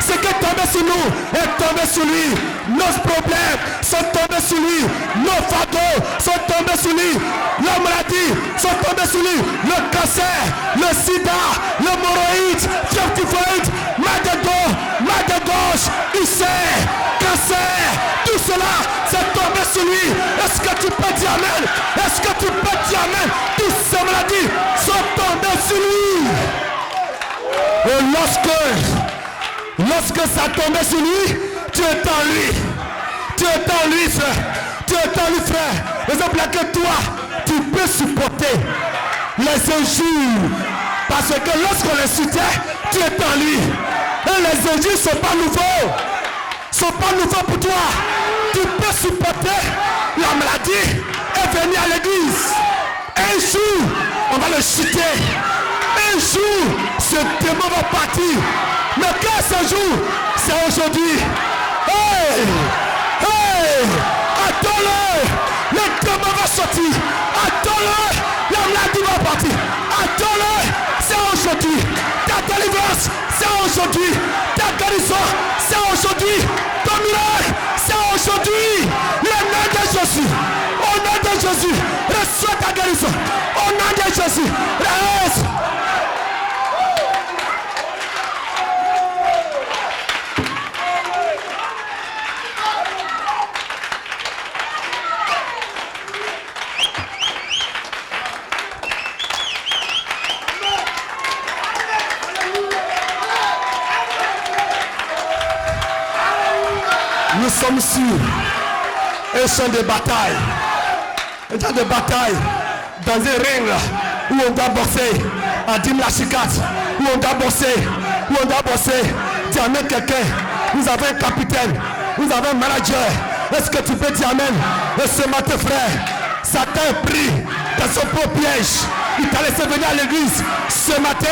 Ce qui est tombé sur nous est tombé sur lui. Nos problèmes sont tombés sur lui. Nos fardeaux sont tombés sur lui. La maladie sont tombés sur lui. Le cancer, le sida, l'hémorroïde, typhoïde, mal de dos, mal de gauche, ulcère, cancer, tout cela c'est tombé sur lui. Est-ce que tu peux dire amen? Est-ce que tu peux dire amen? Toutes ces maladies sont tombées sur lui. Et lorsque ça tombait sur lui, tu es en lui. Tu es en lui, frère. Tu es en lui, frère. Exemple là que toi, tu peux supporter les injures. Parce que lorsqu'on les soutient, tu es en lui. Et les injures ne sont pas nouveaux. Sont pas nouveaux pour toi. Tu peux supporter la maladie et venir à l'église. Un jour, on va le chuter. Un jour, ce démon va partir. Mais quand ce jour, c'est aujourd'hui. Hey! Hey! Attends-le! Le démon va sortir. Attends-le! La maladie va partir. Attends-le! C'est aujourd'hui. Ta délivrance, c'est aujourd'hui. Ta guérison, c'est aujourd'hui. Ton miracle, c'est aujourd'hui. Le nom de Jésus. Au nom de Jésus, reçois ta guérison. Au nom de Jésus, reste. Nous sommes sur un champ de bataille. Un champ de bataille dans un ring où on doit bosser à Dim la Chicate, où on doit bosser, Tu amènes quelqu'un. Vous avez un capitaine, vous avez un manager. Est-ce que tu peux dire amen? Et ce matin, frère, Satan est pris dans son propre piège. Il t'a laissé venir à l'église. Ce matin,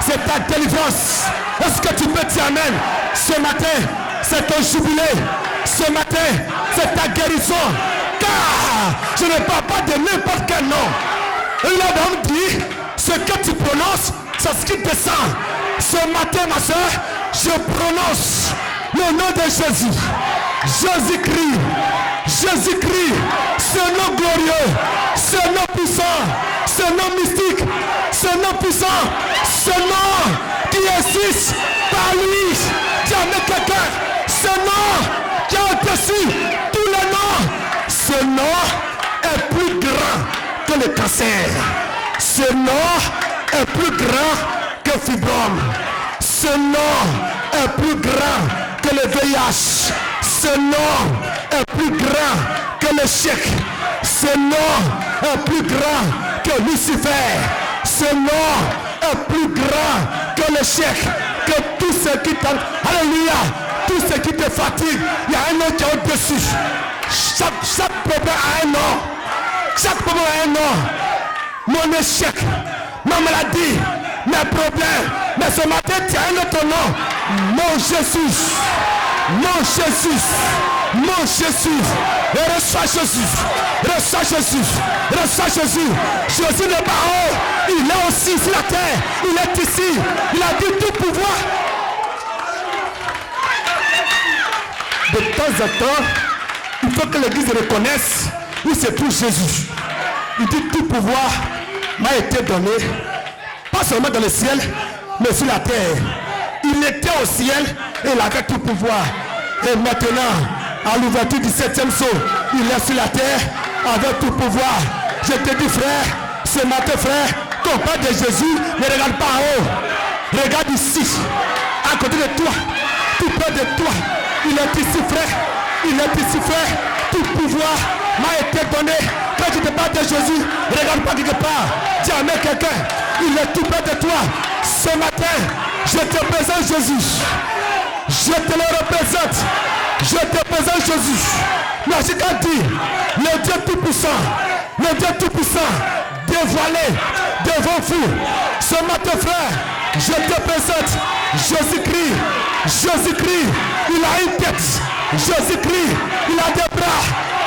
c'est ta délivrance. Est-ce que tu peux dire amen? Ce matin, c'est ton jubilé. Ce matin, c'est ta guérison. Car je ne parle pas de n'importe quel nom. Et il a donc dit, ce que tu prononces, c'est ce qui descend. Ce matin, ma soeur, je prononce le nom de Jésus. Jésus-Christ. Jésus-Christ. Ce nom glorieux. Ce nom puissant. Ce nom mystique. Ce nom puissant. Ce nom qui existe par lui. Jamais quelqu'un. Ce nom qui est au-dessus tous les noms. Ce nom est plus grand que le cancer. Ce nom est plus grand que le fibrome. Ce nom est plus grand que le VIH. Ce nom est plus grand que le chèque. Ce nom est plus grand que Lucifer. Ce nom est plus grand que le chèque. Que tout ce qui t'en... Alléluia. Tout ce qui te fatigue, il y a un nom qui est au-dessus. Chaque problème a un nom. Chaque problème a un nom. Mon échec, ma maladie, mes problèmes. Mais ce matin, tu as un autre nom. Mon Jésus. Mon Jésus. Mon Jésus. Et reçois Jésus. Reçois Jésus. Reçois Jésus. Jésus n'est pas haut. Il est aussi sur la terre. Il est ici. Il a dit tout pouvoir. De temps en temps, il faut que l'église reconnaisse où se trouve Jésus. Il dit tout pouvoir m'a été donné, pas seulement dans le ciel, mais sur la terre. Il était au ciel et il avait tout pouvoir. Et maintenant, à l'ouverture du 7e sceau, il est sur la terre avec tout pouvoir. Je te dis, frère, ce matin, frère, quand on parle de Jésus, ne regarde pas en haut. Regarde ici, à côté de toi, tout près de toi. Il est ici, frère. Il est ici, frère. Tout pouvoir m'a été donné. Quand tu te parles de Jésus, ne regarde pas quelque part. Dis amen quelqu'un. Il est tout près de toi. Ce matin, je te présente Jésus. Je te le représente. Je te présente Jésus. La Chicate dit, le Dieu tout-puissant, le Dieu tout-puissant, dévoilé devant vous. Ce matin, frère, je te présente Jésus-Christ. Jésus-Christ, il a une tête. Jésus-Christ, il a des bras.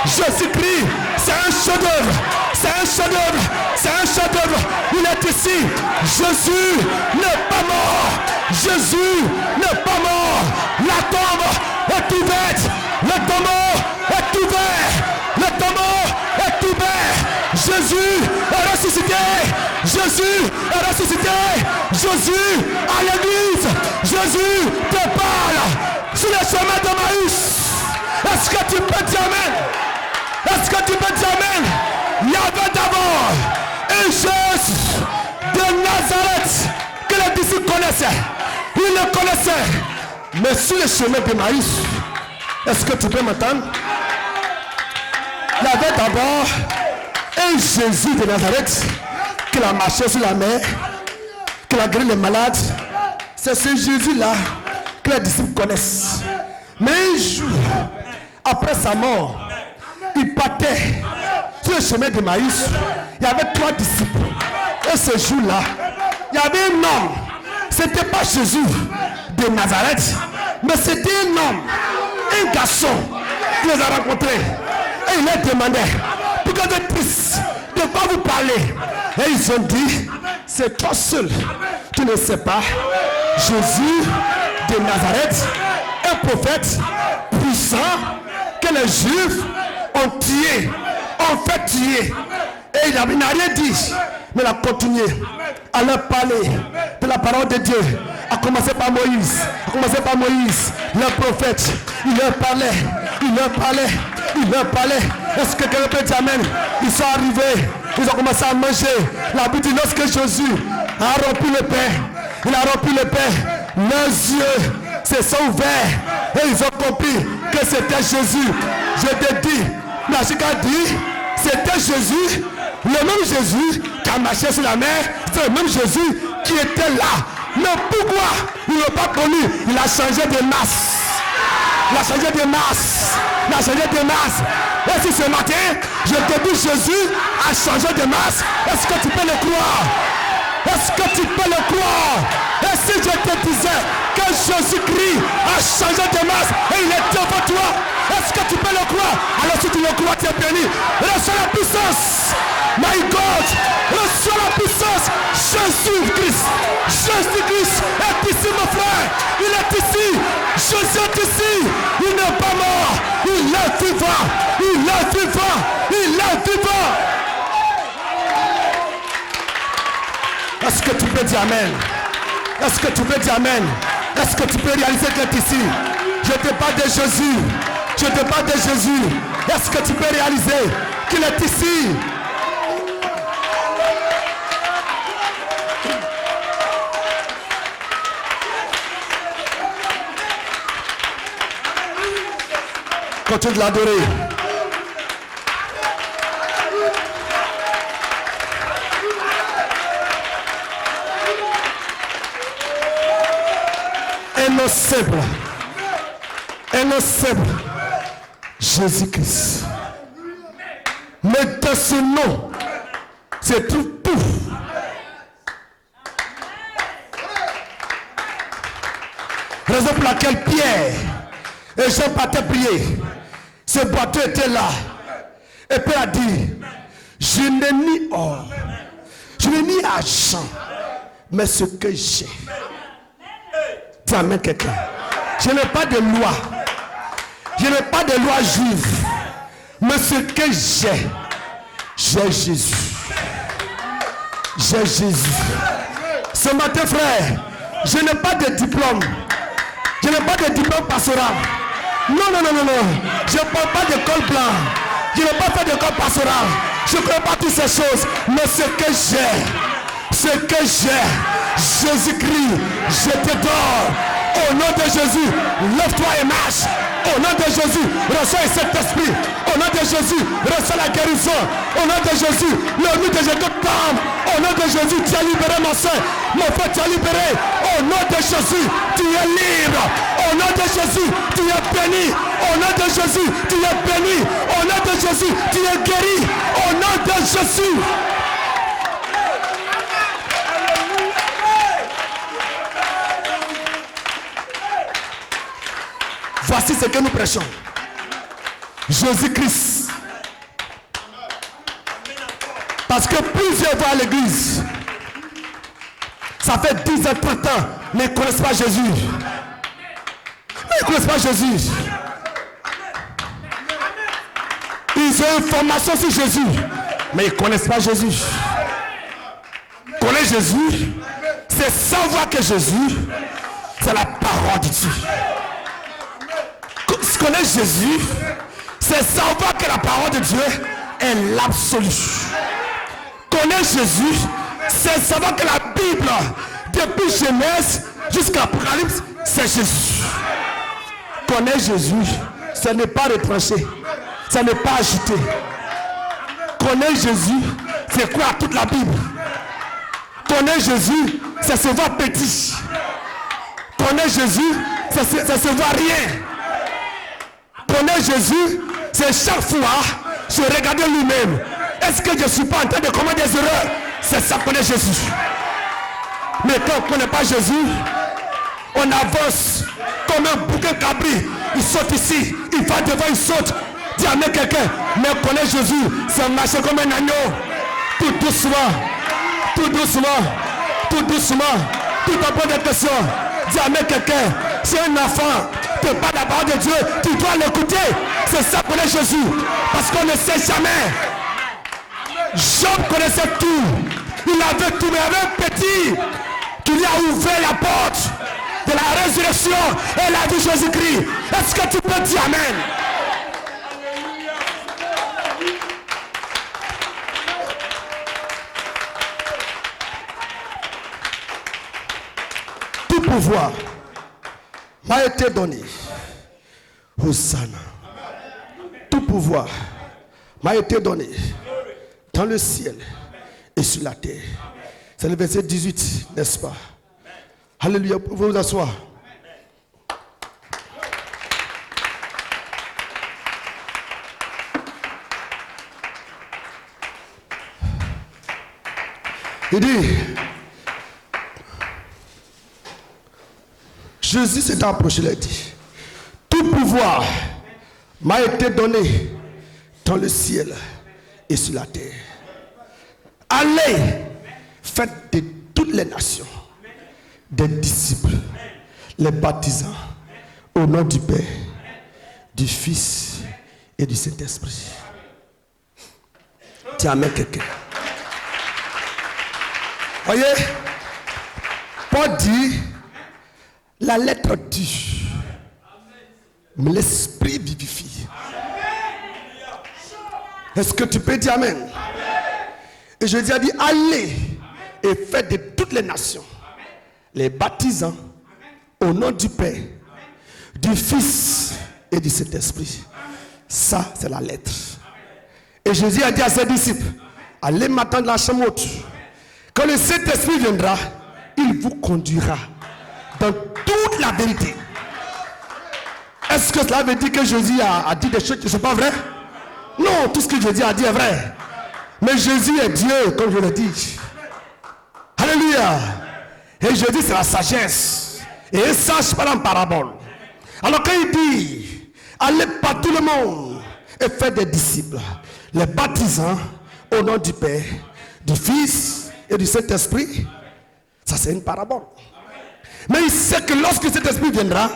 Jésus-Christ, c'est un chef-d'œuvre. C'est un chef-d'œuvre. C'est un chef-d'œuvre. Il est ici. Jésus n'est pas mort. Jésus n'est pas mort. La tombe est ouverte. Le tombeau est ouvert. Le tombeau est ouvert. Jésus est ressuscité. Jésus est ressuscité. Jésus à l'église. Jésus te parle sur le chemin de Maïs. Est-ce que tu peux dire amen? Est-ce que tu peux dire amen? Il y avait d'abord un Jésus de Nazareth que les disciples connaissaient. Ils le connaissaient. Mais sur le chemin de Maïs, est-ce que tu peux m'entendre? Il y avait d'abord un Jésus de Nazareth qui a marché sur la mer, qui a guéri les malades. C'est ce Jésus-là que les disciples connaissent. Mais un jour, après sa mort, il partait sur le chemin de Maïs. Il y avait 3 disciples. Et ce jour-là, il y avait un homme. Ce n'était pas Jésus de Nazareth, mais c'était un homme, un garçon qui les a rencontrés. Et il leur demandait, pourquoi vous êtes triste? De quoi vous parlez? Et ils ont dit, c'est toi seul qui ne sais pas. Jésus de Nazareth, un prophète puissant que les Juifs ont tué, ont fait tuer. Et il n'a rien dit, mais il a continué à leur parler de la parole de Dieu. A commencé par Moïse, le prophète. Il leur parlait. Est-ce que quelqu'un peut dire amen? Ils sont arrivés, ils ont commencé à manger. La Bible dit, lorsque Jésus a rempli le pain, leurs yeux se sont ouverts et ils ont compris que c'était Jésus. Je te dis, Nachika dit, c'était Jésus, le même Jésus qui a marché sur la mer, c'est le même Jésus qui était là. Mais pourquoi ils ne l'ont pas connu? Il a changé de masse. Et si ce matin, je te dis Jésus a changé de masse, est-ce que tu peux le croire? Et si je te disais que Jésus-Christ a changé de masse et il est devant toi, est-ce que tu peux le croire? Alors si tu le crois, tu es béni. Reçois la puissance. My God, reçois la puissance. Jésus-Christ est ici, mon frère. Il est ici. Jésus est ici. Il n'est pas mort. Il est vivant. Est-ce que tu peux dire amen? Est-ce que tu peux réaliser qu'il est ici? Je te parle de Jésus. Est-ce que tu peux réaliser qu'il est ici? Continue de l'adorer. Un nom simple, Jésus-Christ. Mais dans ce nom, c'est tout. Raison pour laquelle Pierre et Jean partaient prier. Ce bateau était là. Et Pierre a dit, je n'ai ni or, je n'ai ni argent, mais ce que j'ai. Dis amen quelqu'un. Je n'ai pas de loi. Je n'ai pas de loi juive. Mais ce que j'ai Jésus. Ce matin, frère, je n'ai pas de diplôme. Je n'ai pas de diplôme pastoral. Non. Je ne parle pas d'école blanche. Je n'ai pas fait d'école pastorale. Je ne connais pas toutes ces choses. Mais ce que j'ai, Jésus-Christ, je te donne. Au nom de Jésus, lève-toi et marche. Au nom de Jésus, reçois cet esprit. Au nom de Jésus, reçois la guérison. Au nom de Jésus, le nuit de Jésus tombe. Au nom de Jésus, tu es libéré, mon frère. Mon frère, tu es libéré. Au nom de Jésus, tu es libre. Au nom de Jésus, tu es béni. Au nom de Jésus, tu es béni. Au nom de Jésus, tu es guéri. Au nom de Jésus. Voici ce que nous prêchons. Jésus-Christ. Parce que plusieurs vont à l'église. Ça fait 10 ans, 30 ans, mais ils ne connaissent pas Jésus. Ils ne connaissent pas Jésus. Ils ont une formation sur Jésus, mais ils ne connaissent pas Jésus. Connaître Jésus, c'est savoir que Jésus, c'est la parole de Dieu. Connaître Jésus, c'est savoir que la parole de Dieu est l'absolu. Connaître Jésus, c'est savoir que la Bible, depuis Genèse jusqu'à Apocalypse, c'est Jésus. Connaître Jésus, ce n'est pas retrancher, ce n'est pas ajouter. Connaître Jésus, c'est croire toute la Bible. Connaître Jésus, c'est se voir petit. Connaître Jésus, ça se voit rien. Connaître Jésus, c'est chaque fois se regarder lui-même. Est-ce que je ne suis pas en train de commettre des erreurs? C'est ça, connaître Jésus. Mais quand on ne connaît pas Jésus, on avance comme un bouquin cabri. Il saute ici, il va devant, il saute. Dis à quelqu'un, mais connaître Jésus, c'est marcher comme un agneau. Tout doucement, tout doucement, tout doucement, tout en point de question. Dis à quelqu'un, c'est un enfant, tu n'es pas la parole de Dieu, tu dois l'écouter. C'est ça connaître Jésus. Parce qu'on ne sait jamais. Job connaissait tout. Il avait tout, mais il avait un petit qui lui a ouvert la porte de la résurrection et la vie Jésus-Christ. Est-ce que tu peux dire amen? Tout pouvoir m'a été donné. Hosanna. Tout pouvoir m'a été donné dans le ciel et sur la terre. C'est le verset 18, n'est-ce pas? Alléluia, vous pouvez vous asseoir. Il dit, Jésus s'est approché, il a dit, tout pouvoir m'a été donné dans le ciel et sur la terre. Allez, faites de toutes les nations des disciples, les baptisants au nom du Père, du Fils et du Saint-Esprit. Tiens, amène quelqu'un. Voyez, Paul dit, la lettre tue, mais l'esprit vivifie. Est-ce que tu peux dire amen? Et je dis, allez et faites de toutes les nations les baptisants au nom du Père, du Fils et du Saint-Esprit. Ça, c'est la lettre. Et Jésus a dit à ses disciples, allez m'attendre dans la chambre haute. Quand le Saint-Esprit viendra, il vous conduira dans toute la vérité. Est-ce que cela veut dire que Jésus a dit des choses qui ne sont pas vraies? Non, tout ce que Jésus a dit est vrai. Mais Jésus est Dieu, comme je l'ai dit. Alléluia. Et Jésus, c'est la sagesse. Et un sage parle en parabole. Alors quand il dit, allez par tout le monde et faites des disciples, les baptisants au nom du Père, du Fils et du Saint-Esprit, ça c'est une parabole. Mais il sait que lorsque cet esprit viendra,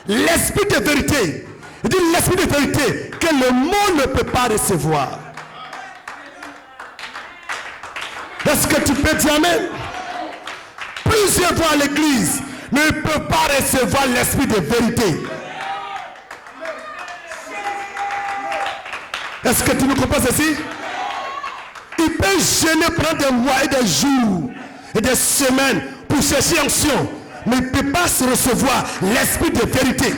l'esprit de vérité, il dit l'esprit de vérité que le monde ne peut pas recevoir. Est-ce que tu peux dire amen? Plusieurs fois à l'église ne peuvent pas recevoir l'esprit de vérité. Est-ce que tu me comprends ceci? Il peut gêner pendant des mois et des jours et des semaines pour chercher onction, mais il ne peut pas se recevoir l'esprit de vérité.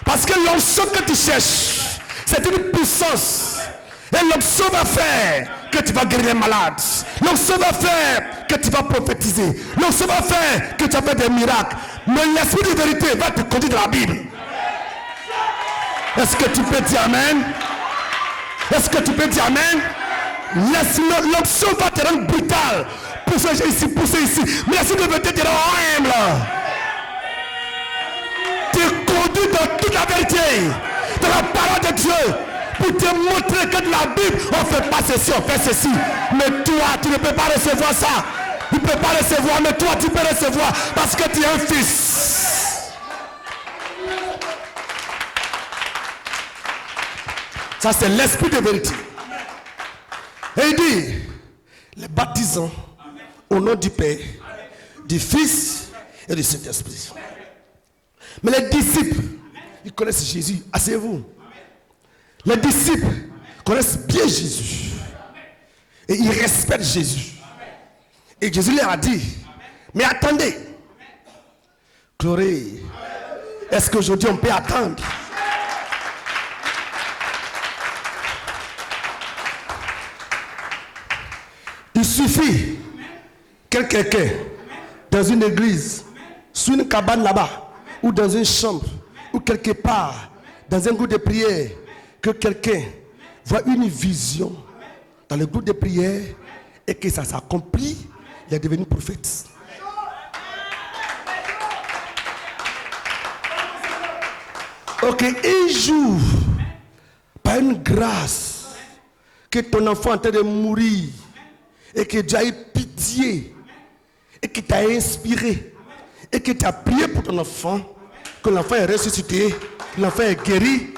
Parce que l'onction que tu cherches, c'est une puissance. Et l'onction va faire que tu vas guérir les malades. L'onction va faire que tu vas prophétiser. L'onction va faire que tu vas faire des miracles. Mais l'esprit de vérité va te conduire dans la Bible. Est-ce que tu peux dire amen? Est-ce que tu peux dire amen? L'onction va te rendre brutal. Pousser ici, pousser ici. Mais l'esprit de vérité te rend humble. Te conduit dans toute la vérité. Dans la parole de Dieu. Pour te montrer que de la Bible, on ne fait pas ceci, on fait ceci. Mais toi, tu ne peux pas recevoir ça. Tu ne peux pas recevoir, mais toi, tu peux recevoir parce que tu es un fils. Ça, c'est l'esprit de vérité. Et il dit, les baptisants au nom du Père, du Fils et du Saint-Esprit. Mais les disciples, ils connaissent Jésus. Asseyez-vous. Les disciples connaissent bien Jésus. Et ils respectent Jésus. Et Jésus leur a dit, mais attendez. Gloire. Est-ce qu'aujourd'hui on peut attendre? Il suffit que quelqu'un dans une église, sous une cabane là-bas, ou dans une chambre, ou quelque part, dans un groupe de prière, que quelqu'un voit une vision dans le groupe de prière et que ça s'accomplit, il est devenu prophète. Ok, un jour, par une grâce, que ton enfant est en train de mourir et que Dieu a eu pitié et que tu as inspiré et que tu as prié pour ton enfant, que l'enfant est ressuscité, l'enfant est guéri,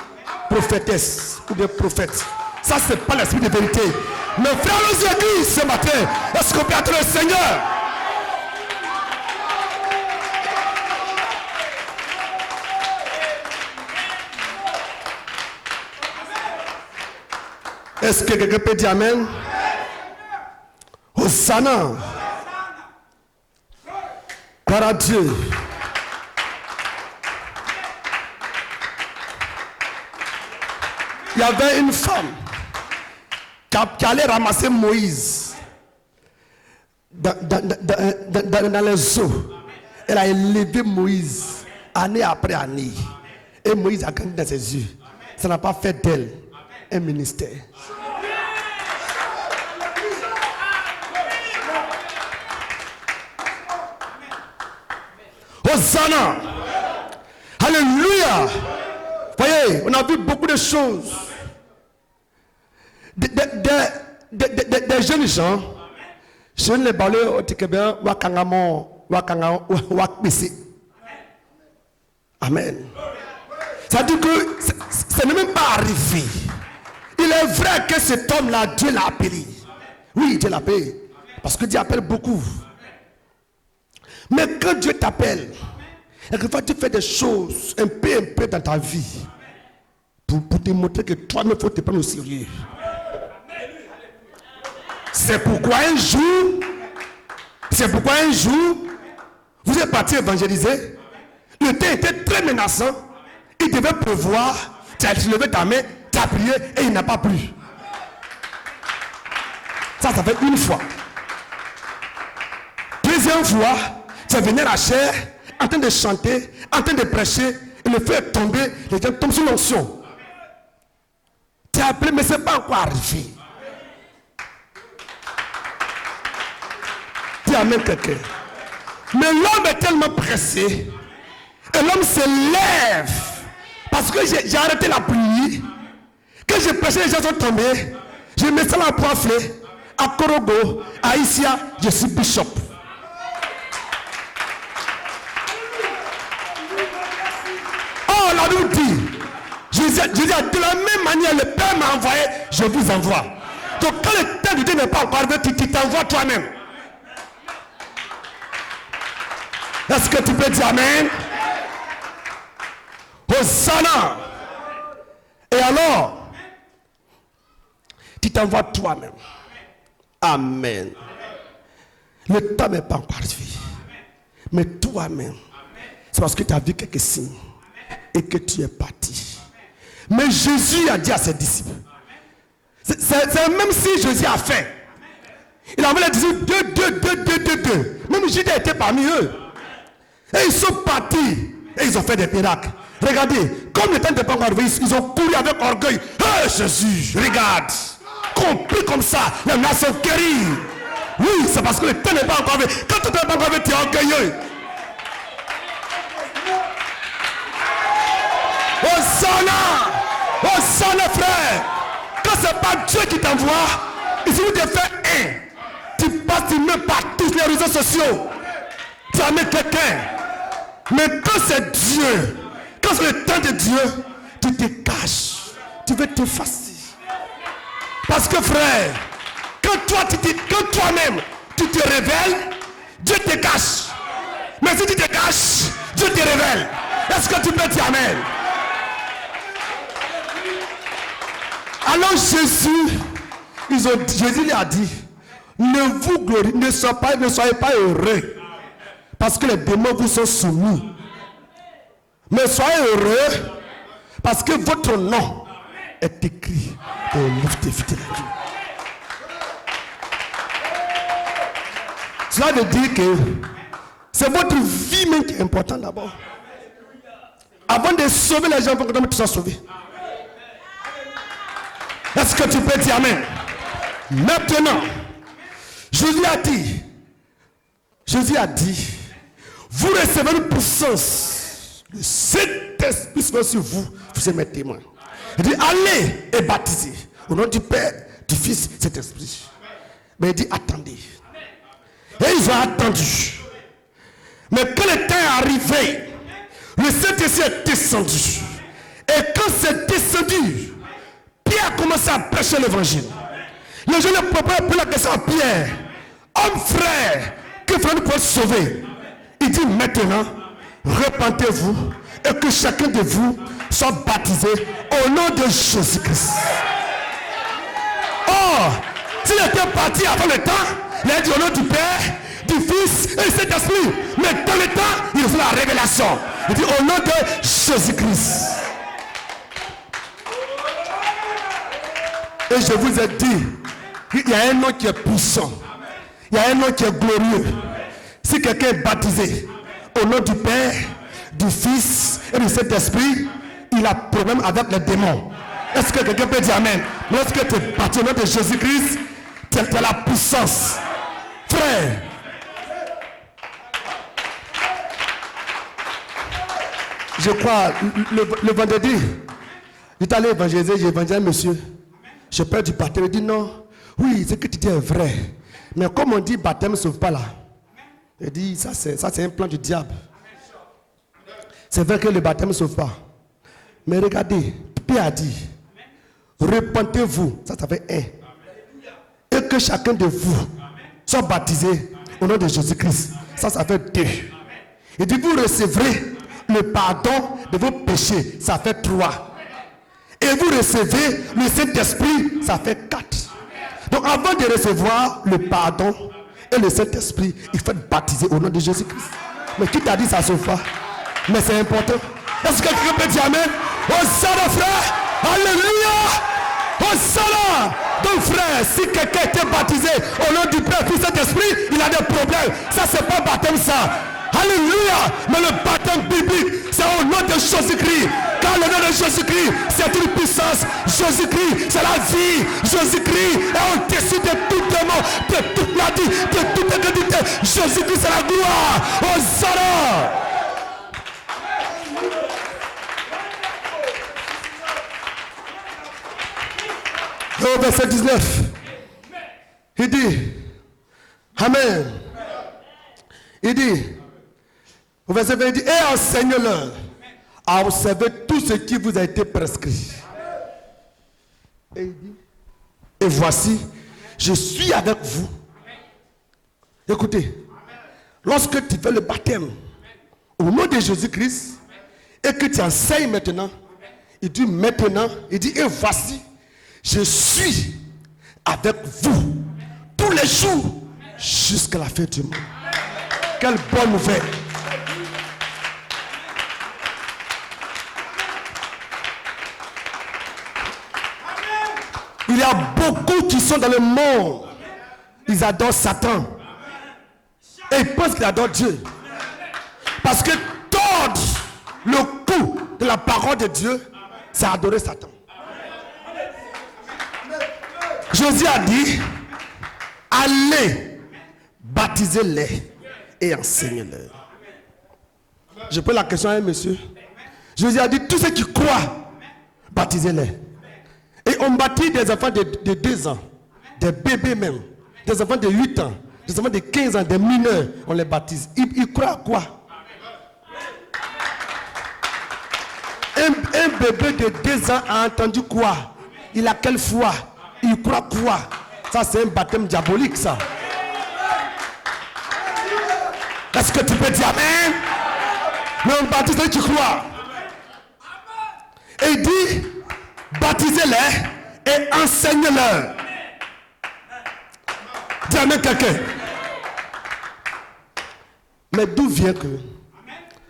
prophétesse ou des prophètes. Ça, c'est pas l'esprit de vérité. Mes frères, nous églises ce matin, est-ce qu'on peut attendre le Seigneur? Est-ce que quelqu'un peut dire Amen? Hosanna. Gloire à Dieu. Il y avait une femme qui allait ramasser Moïse dans les eaux. Elle a élevé Moïse année après année. Et Moïse a grandi dans ses yeux. Ça n'a pas fait d'elle un ministère. Hosanna. Alléluia. Voyez, on a vu beaucoup de choses. Des jeunes gens, je ne les parle au Tikébé, Amen. Ça dit que ce n'est même pas arrivé. Il est vrai que cet homme-là, Dieu l'a appelé. Oui, Dieu l'a appelé. Parce que Dieu appelle beaucoup. Mais quand Dieu t'appelle, et que tu fais des choses un peu dans ta vie, pour te montrer que toi-même, il faut te prendre au sérieux. C'est pourquoi un jour, vous êtes parti évangéliser. Le temps était très menaçant. Il devait pleuvoir. Tu as levé ta main, tu as prié et il n'a pas plu. Ça fait une fois. Deuxième fois, tu es venu à la chair, en train de chanter, en train de prêcher, et le feu est tombé, les gens tombent sur l'onction. Tu as appelé, mais ce n'est pas encore arrivé. Dis amen quelqu'un. Mais l'homme est tellement pressé, et l'homme se lève, parce que j'ai arrêté la pluie, que j'ai prêché, les gens sont tombés, je me sens à Poiflé, à Korogo, à Isia, je suis bishop. Oh, la Bible dit, Jésus a dit, de la même manière, le Père m'a envoyé, je vous envoie. Donc quand le temps de Dieu n'est pas encore arrivé, tu t'envoies toi-même. Est-ce que tu peux dire Amen? Hosanna. Et alors, tu t'envoies toi-même. Amen. Le temps n'est pas encore arrivé. Mais toi-même, c'est parce que tu as vu quelques signes et que tu es parti. Mais Jésus a dit à ses disciples, c'est même si Jésus a fait, il a envoyé les disciples deux. Même Judas était parmi eux. Et ils sont partis et ils ont fait des miracles. Regardez, comme le temps n'est pas encore arrivé, ils ont couru avec orgueil. Hey Jésus, regarde, compris comme ça, les nations guéries. Oui, c'est parce que le temps n'est pas encore arrivé. Quand le temps n'est pas encore arrivé, tu es orgueilleux. Hosanna, Hosanna frère. Quand c'est pas Dieu qui t'envoie, il suffit de faire un. Tu passes, tu mets par tous les réseaux sociaux. Tu amènes quelqu'un. Mais quand c'est Dieu, quand c'est le temps de Dieu, tu te caches. Tu veux t'effacer. Parce que frère, quand toi-même tu te révèles, Dieu te cache. Mais si tu te caches, Dieu te révèle. Est-ce que tu peux dire Amen? Alors Jésus lui a dit, ne soyez pas heureux. Parce que les démons vous sont soumis. Mais soyez heureux parce que votre nom est écrit dans le livre de vie de la vie. Cela veut dire que c'est votre vie même qui est importante d'abord. Avant de sauver les gens, il faut que tu sois sauvé. Est-ce que tu peux dire amen? Maintenant, Jésus a dit, vous recevez une puissance. Le Saint-Esprit sera sur vous, vous êtes mes témoins. Il dit, allez et baptisez au nom du Père, du Fils, de Saint-Esprit. Mais il dit, attendez. Et ils ont attendu. Mais quand le temps est arrivé, le Saint-Esprit est descendu. Et quand c'est descendu, Pierre a commencé à prêcher l'évangile. Les gens ne peuvent pas poser la question à Pierre. Homme frère, que faut-il pour sauver? Il dit maintenant, repentez-vous et que chacun de vous soit baptisé au nom de Jésus-Christ. Oh, s'il était parti avant le temps, il a dit au nom du Père, du Fils et du Saint-Esprit. Mais dans le temps, il fait la révélation. Il dit au nom de Jésus-Christ. Et je vous ai dit, il y a un nom qui est puissant. Il y a un nom qui est glorieux. Si quelqu'un est baptisé au nom du Père, du Fils et du Saint-Esprit, il a problème avec les démons. Est-ce que quelqu'un peut dire amen? Lorsque tu es baptisé au nom de Jésus-Christ, tu as la puissance. Frère, je crois, le vendredi, j'étais allé évangéliser, j'ai évangélisé un monsieur. Je perds du baptême. Il dit non, oui, ce que tu dis est vrai. Mais comme on dit, baptême ne sauve pas là. Il dit, ça c'est un plan du diable. C'est vrai que le baptême ne sauve pas. Mais regardez, Pierre a dit, repentez-vous, ça fait un. Et que chacun de vous soit baptisé au nom de Jésus-Christ. Ça fait 2. Il dit, vous recevrez le pardon de vos péchés. Ça fait 3. Et vous recevez le Saint-Esprit, ça fait 4. Donc avant de recevoir le pardon et le Saint-Esprit, il faut être baptisé au nom de Jésus-Christ. Mais qui t'a dit ça ne sauve pas? Mais c'est important. Est-ce que quelqu'un peut dire amen? Hosanna frère! Alléluia! Hosanna! Donc frère, si quelqu'un était baptisé au nom du Père, Fils et Saint-Esprit, il a des problèmes. Ça c'est pas baptême ça. Alléluia! Mais le baptême biblique, c'est au nom de Jésus-Christ. Car le nom de Jésus-Christ, c'est une puissance. Jésus-Christ, c'est la vie. Jésus-Christ est au-dessus de tout démon, de toute maladie, de toute incrédulité. Jésus-Christ, c'est la gloire. Hosanna! Au verset 19, il dit, amen. Il dit, au verset 20, il dit, et enseigne-leur à observer tout ce qui vous a été prescrit. Et il dit, et voici, je suis avec vous. Écoutez, lorsque tu fais le baptême au nom de Jésus-Christ et que tu enseignes maintenant, il dit maintenant, il dit, et voici, je suis avec vous tous les jours jusqu'à la fin du monde. Quelle bonne nouvelle. Il y a beaucoup qui sont dans le monde. Ils adorent Satan. Et ils pensent qu'ils adorent Dieu. Parce que tordre le cou de la parole de Dieu, c'est adorer Satan. Jésus a dit, allez, baptisez-les et enseignez-les. Je pose la question à un monsieur. Jésus a dit, tous ceux qui croient, baptisez-les. Et on baptise des enfants de 2 ans, des bébés même, des enfants de 8 ans, des enfants de 15 ans, des mineurs, on les baptise. Ils croient à quoi? Un bébé de 2 ans a entendu quoi? Il a quelle foi? Il croit quoi? Ça c'est un baptême diabolique ça. Est-ce que tu peux dire amen? Mais on baptise ceux qui croient. Et il dit, baptisez-les et enseignez-leur. Dis amen quelqu'un. Mais d'où vient que,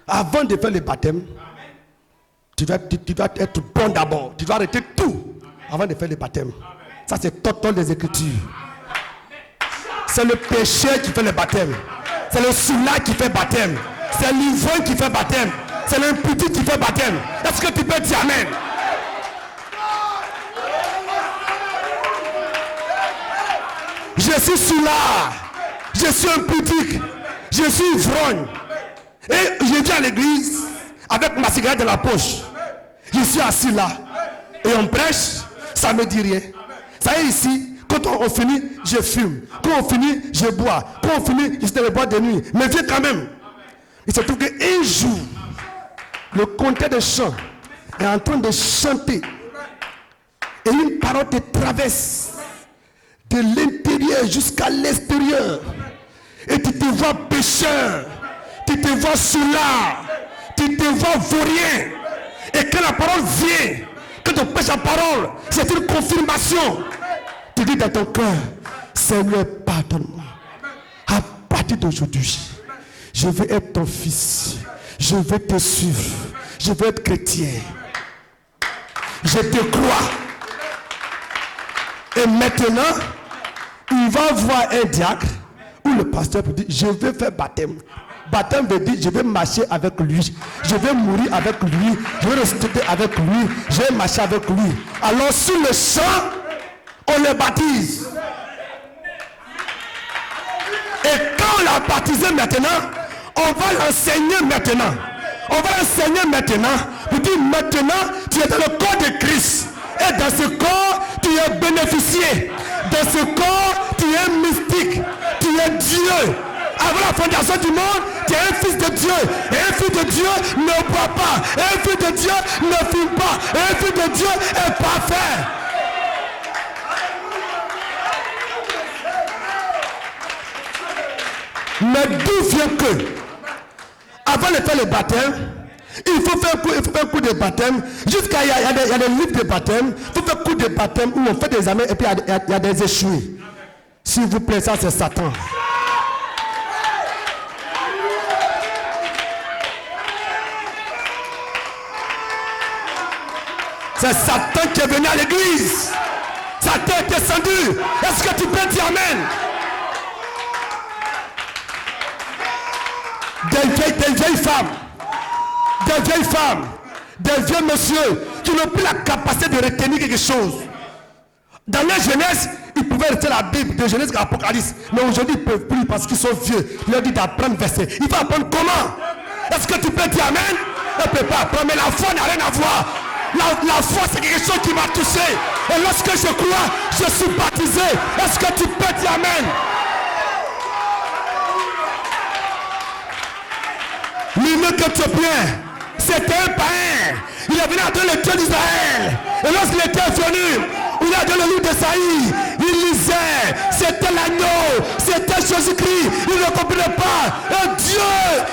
avant de faire le baptême, tu vas être bon d'abord. Tu dois arrêter tout avant de faire le baptême. Ça c'est total des Écritures. C'est le péché qui fait le baptême. C'est le soulard qui fait baptême. C'est l'ivrogne qui fait baptême. C'est l'impudique qui fait baptême. Est-ce que tu peux dire amen? Je suis soulard. Je suis impudique. Je suis ivrogne. Et je viens à l'église avec ma cigarette dans la poche. Je suis assis là. Et on prêche, ça ne me dit rien. Ça y est ici, quand on finit, je fume. Quand on finit, je bois. Quand on finit, je te bois de nuit. Mais viens quand même. Il se trouve qu'un jour, le conteur de chant est en train de chanter. Et une parole te traverse de l'intérieur jusqu'à l'extérieur. Et tu te vois pécheur. Tu te vois soulard. Tu te vois vaurien. Et quand la parole vient, quand tu pêches la parole, c'est une confirmation. Tu dis dans ton cœur, Seigneur, pardonne-moi. À partir d'aujourd'hui, je veux être ton fils. Je veux te suivre. Je veux être chrétien. Je te crois. Et maintenant, il va voir un diacre où le pasteur peut dire, je veux faire baptême. Baptême veut dire, je vais marcher avec lui. Je vais mourir avec lui. Je vais ressusciter avec lui. Je vais marcher avec lui. Alors sur le champ, on le baptise. Et quand on l'a baptisé maintenant, on va l'enseigner maintenant. On va l'enseigner maintenant. Vous dites maintenant, tu es dans le corps de Christ. Et dans ce corps, tu es bénéficié. Dans ce corps, tu es mystique. Tu es Dieu. Avant la fondation du monde, tu es un fils de Dieu. Et un fils de Dieu ne boit pas. Et un fils de Dieu ne fume pas. Et un fils de Dieu est parfait. Mais d'où vient que, avant de faire le baptême, il faut faire un coup de baptême. Jusqu'à il y a des livres de baptême. Il faut faire un coup de baptême où on fait des examens et puis il y a des échoués. S'il vous plaît, ça c'est Satan. C'est Satan qui est venu à l'église. Satan est descendu. Est-ce que tu peux dire amen? Des vieilles femmes, des vieux messieurs qui n'ont plus la capacité de retenir quelque chose. Dans leur jeunesse, ils pouvaient rester la Bible de Genèse à l'Apocalypse. Mais aujourd'hui, ils ne peuvent plus parce qu'ils sont vieux. Ils leur disent d'apprendre verset. Il faut apprendre comment? Est-ce que tu peux dire amen? On ne peut pas apprendre, mais la foi n'a rien à voir. La foi, c'est quelque chose qui m'a touché. Et lorsque je crois, je suis baptisé. Est-ce que tu peux dire amen? L'unique Éthiopien, c'était un païen. Il est venu adorer le Dieu d'Israël. Et lorsqu'il était venu, il a donné le livre d'Esaïe. Il lisait, c'était l'agneau, c'était Jésus-Christ. Il ne comprenait pas. Et Dieu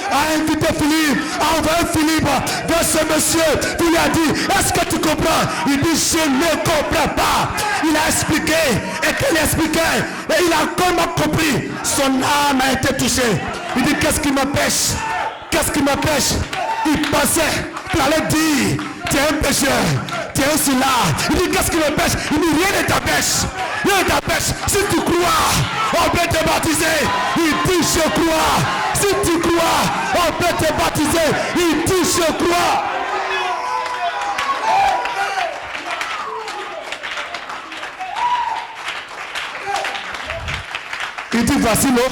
a invité Philippe, a envoyé Philippe vers ce monsieur. Il lui a dit, est-ce que tu comprends? Il dit, je ne comprends pas. Il a expliqué, et qu'il expliquait, et il a encore compris. Son âme a été touchée. Il dit, qu'est-ce qui m'empêche? Qu'est-ce qui m'empêche? Il pensait qu'il allait dire, tu es un pécheur, tu es un soulard. Il dit, qu'est-ce qui m'empêche? Il dit, rien ne t'empêche. Rien ne t'empêche. Si tu crois, on peut te baptiser. Il dit, je crois. Si tu crois, on peut te baptiser. Il dit, je crois. Il dit, voici l'eau.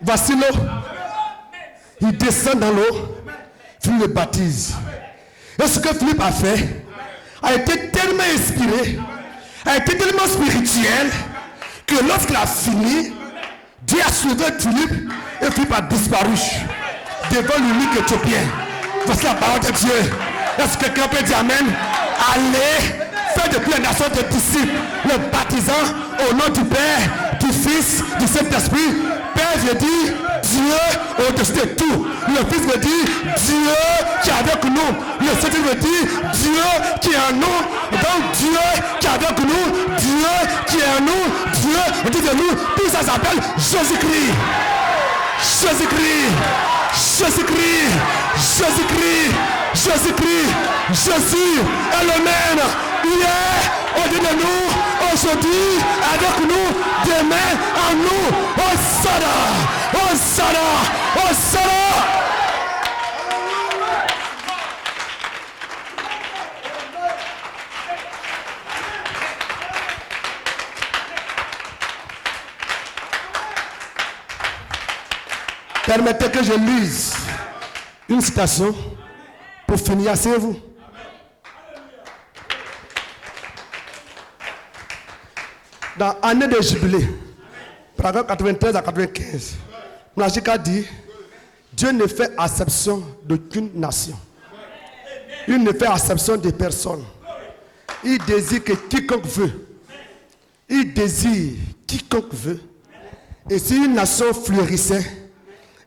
Voici l'eau. Il descend dans l'eau. Philippe le baptise. Et ce que Philippe a fait a été tellement inspiré, a été tellement spirituel, que lorsqu'il a fini, Dieu a sauvé Philippe et Philippe a disparu devant l'unique Éthiopien. Voici la parole de Dieu. Est-ce que quelqu'un peut dire amen? Allez, faites depuis la nation des disciples, le baptisant au nom du Père, du Fils, du Saint-Esprit. Père veut dire Dieu au-dessus de tout. Le Fils veut dire Dieu qui est avec nous. Le Saint-Esprit veut dire Dieu qui est en nous. Donc Dieu qui est avec nous, Dieu qui est en nous, Dieu au dessus de nous. Tout ça s'appelle Jésus-Christ. Jésus-Christ. Jésus-Christ. Jésus-Christ. Jésus-Christ. Jésus est le même. Hier, au-dessus de nous, aujourd'hui, avec nous, demain, en nous. Hosanna! Hosanna! Hosanna! Permettez que je lise une citation pour finir, asseyez-vous. Dans l'année de jubilé, paragraphe 93 à 95, Moulachika dit, Dieu ne fait acception d'aucune nation. Il ne fait acception de personne. Il désire que quiconque veut. Il désire quiconque veut. Et si une nation fleurissait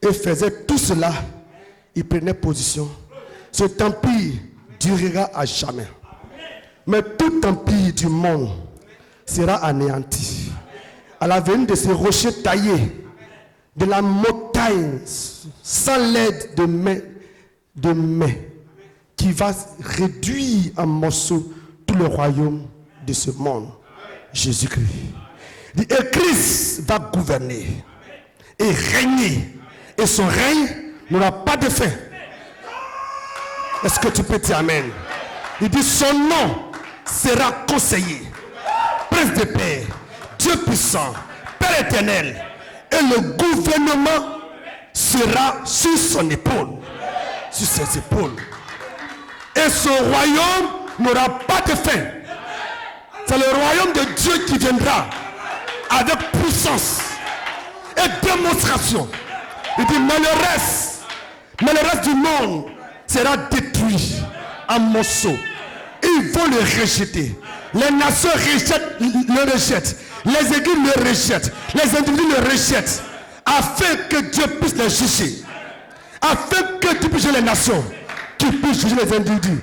et faisait tout cela, il prenait position. Cet empire durera à jamais. Mais tout empire du monde sera anéanti. À la venue de ces rochers taillés, de la montagne, sans l'aide de main, qui va réduire en morceaux tout le royaume de ce monde. Jésus-Christ. Et Christ va gouverner et régner. Et son règne n'aura pas de fin. Est-ce que tu peux dire amen? Il dit son nom sera conseiller, prince de paix, Dieu puissant, Père éternel. Et le gouvernement sera sur son épaule. Sur ses épaules. Et son royaume n'aura pas de fin. C'est le royaume de Dieu qui viendra avec puissance et démonstration. Il dit, mais le reste du monde sera détruit en morceaux. Ils vont le rejeter. Les nations le rejettent. Les églises le rejettent. Les individus le rejettent. Afin que Dieu puisse les juger. Afin que Dieu puisse juger les nations. Qu'il puisse juger les individus.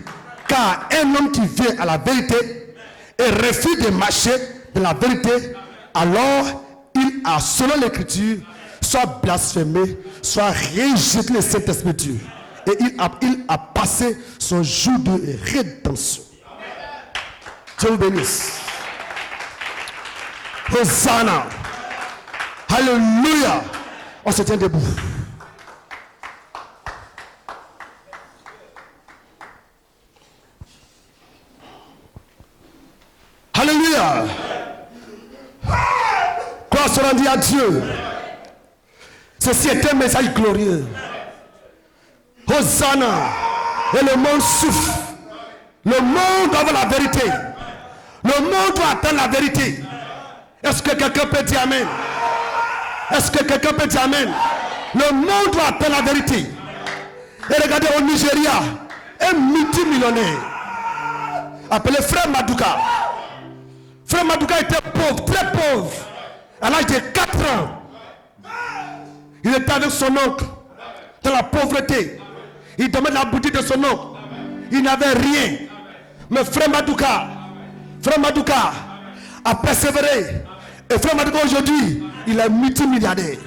Car un homme qui vient à la vérité et refuse de marcher dans la vérité, alors il a, selon l'écriture, soit blasphémé, soit rejeté le Saint-Esprit de Dieu. Et il a passé son jour de rédemption. Dieu vous bénisse. Hosanna. Alléluia. On se tient debout. Alléluia. Gloire soit rendue à Dieu. Ceci est un message glorieux. Hosanna. Et le monde souffre. Le monde doit avoir la vérité. Le monde doit attendre la vérité. Est-ce que quelqu'un peut dire amen? Est-ce que quelqu'un peut dire amen? Le monde doit attendre la vérité. Et regardez au Nigeria, un multimillionnaire appelé Frère Maduka. Frère Maduka était pauvre, très pauvre. À l'âge de 4 ans, il était avec son oncle dans la pauvreté. Il dormait dans la boutique de son oncle. Il n'avait rien. Mais Frère Maduka a persévéré. Et Frère Maduka aujourd'hui, il est multimilliardaire.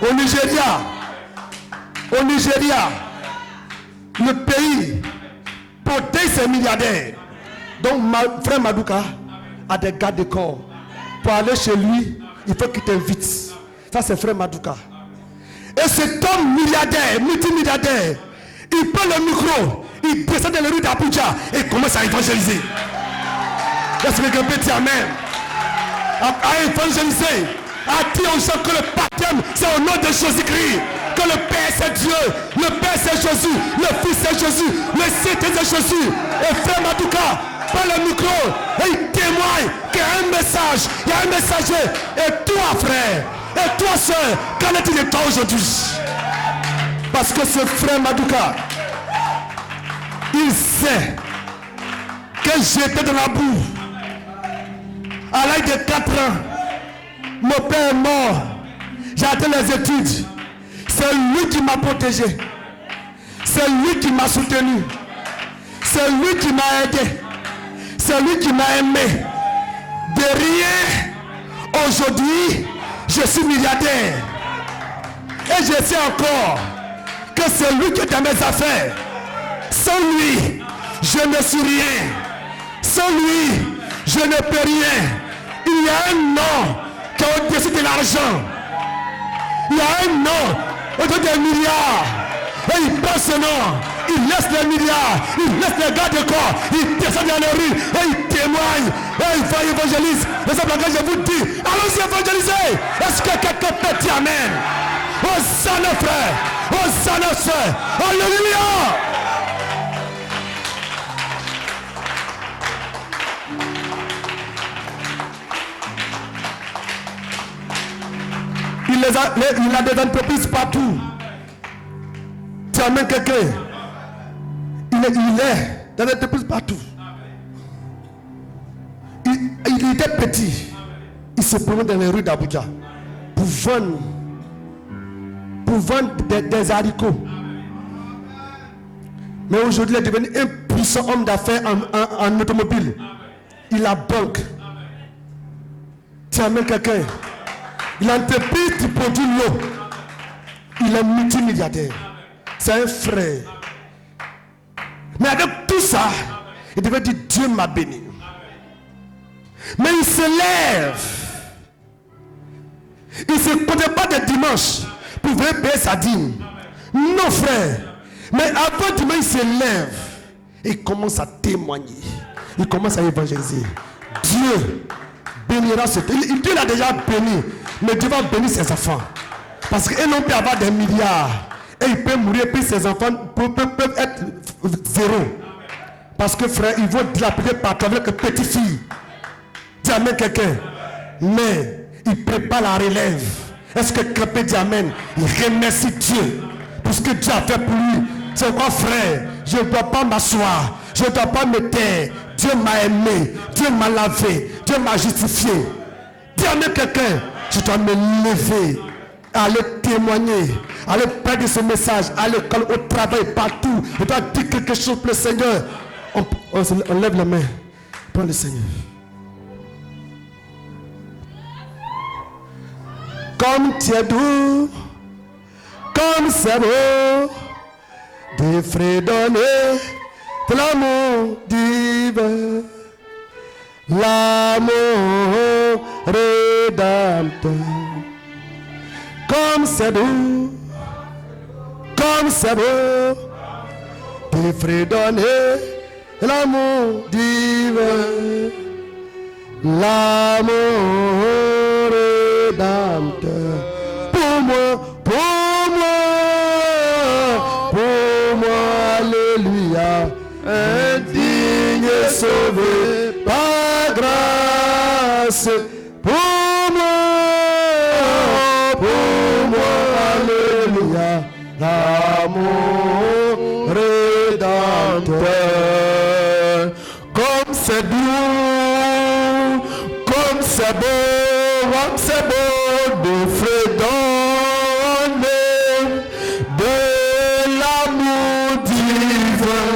Au Nigeria, le pays protège ses milliardaires. Donc Frère Maduka a des gardes de corps. Pour aller chez lui, il faut qu'il t'invite. Ça c'est Frère Maduka. Et cet homme milliardaire, multimilliardaire, il prend le micro, il descend dans les rues d'Abuja et commence à évangéliser. Est-ce que quelqu'un peut dire amen? À évangéliser, à dire aux gens que le baptême c'est au nom de Jésus-Christ, que le Père c'est Dieu, le Père c'est Jésus, le Fils c'est Jésus, le Saint-Esprit c'est Jésus. Et Frère Maduka prend le micro et il témoigne qu'il y a un message, il y a un messager. Et toi frère, et toi soeur, qu'en est-il de toi aujourd'hui? Parce que ce Frère Maduka, il sait que j'étais dans la boue. À l'âge de 4 ans, mon père est mort. J'ai atteint les études. C'est lui qui m'a protégé. C'est lui qui m'a soutenu. C'est lui qui m'a aidé. C'est lui qui m'a aimé. De rien, aujourd'hui, je suis milliardaire. Et je sais encore que c'est lui qui est dans mes affaires. Sans lui, je ne suis rien. Sans lui, je ne peux rien. Il y a un nom qui est au-dessus de l'argent. Il y a un nom au-dessus des milliards. Et il prend ce nom. Il laisse les milliards. Il laisse les gardes de corps. Il descend dans les rues. Et il témoigne. Et il va évangéliser. Et c'est pourquoi je vous dis, allons-y évangéliser. Est-ce que quelqu'un peut dire amen? Hosanna frère. Hosanna sœur. Alléluia. Il a des entreprises partout. Tu amènes quelqu'un. Il est dans des entreprises partout. Il était petit. Il se promenait dans les rues d'Abuja pour vendre des haricots. Mais aujourd'hui, il est devenu un puissant homme d'affaires en automobile. Il a banque. Tu amènes quelqu'un. Il a une entreprise qui produit l'eau. Il est multimilliardaire. C'est un frère. Mais avec tout ça, il devait dire Dieu m'a béni. Mais il se lève. Il ne se comptait pas de dimanche pour venir payer sa dîme. Non frère. Mais avant dimanche, il se lève. Et il commence à témoigner. Il commence à évangéliser. Dieu bénira ce temps. Dieu l'a déjà béni. Mais Dieu va bénir ses enfants. Parce qu'un homme peut avoir des milliards. Et il peut mourir. Puis ses enfants peuvent être zéro. Parce que frère, ils vont dilapider partout avec une petite fille. Dis amen quelqu'un. Mais il prépare la relève. Est-ce que quelqu'un peut dire amen? Il remercie Dieu pour ce que Dieu a fait pour lui. C'est quoi frère? Je ne dois pas m'asseoir. Je ne dois pas me taire. Dieu m'a aimé. Dieu m'a lavé. Dieu m'a justifié. Dis amen quelqu'un. Je dois me lever, aller témoigner, aller prêcher ce message, à l'école, au travail, partout. Je dois dire quelque chose pour le Seigneur. On lève la main. Prends le Seigneur. Comme tu es doux, comme c'est beau, de fredonner de l'amour divin, l'amour rédempteur. Comme c'est doux, comme c'est beau, de fredonner l'amour divin, l'amour rédempteur. Pour moi, alléluia, indigne sauvé par grâce. Pour moi, alléluia, l'amour rédempteur. Comme c'est doux, comme c'est beau, de fredonner de l'amour divin,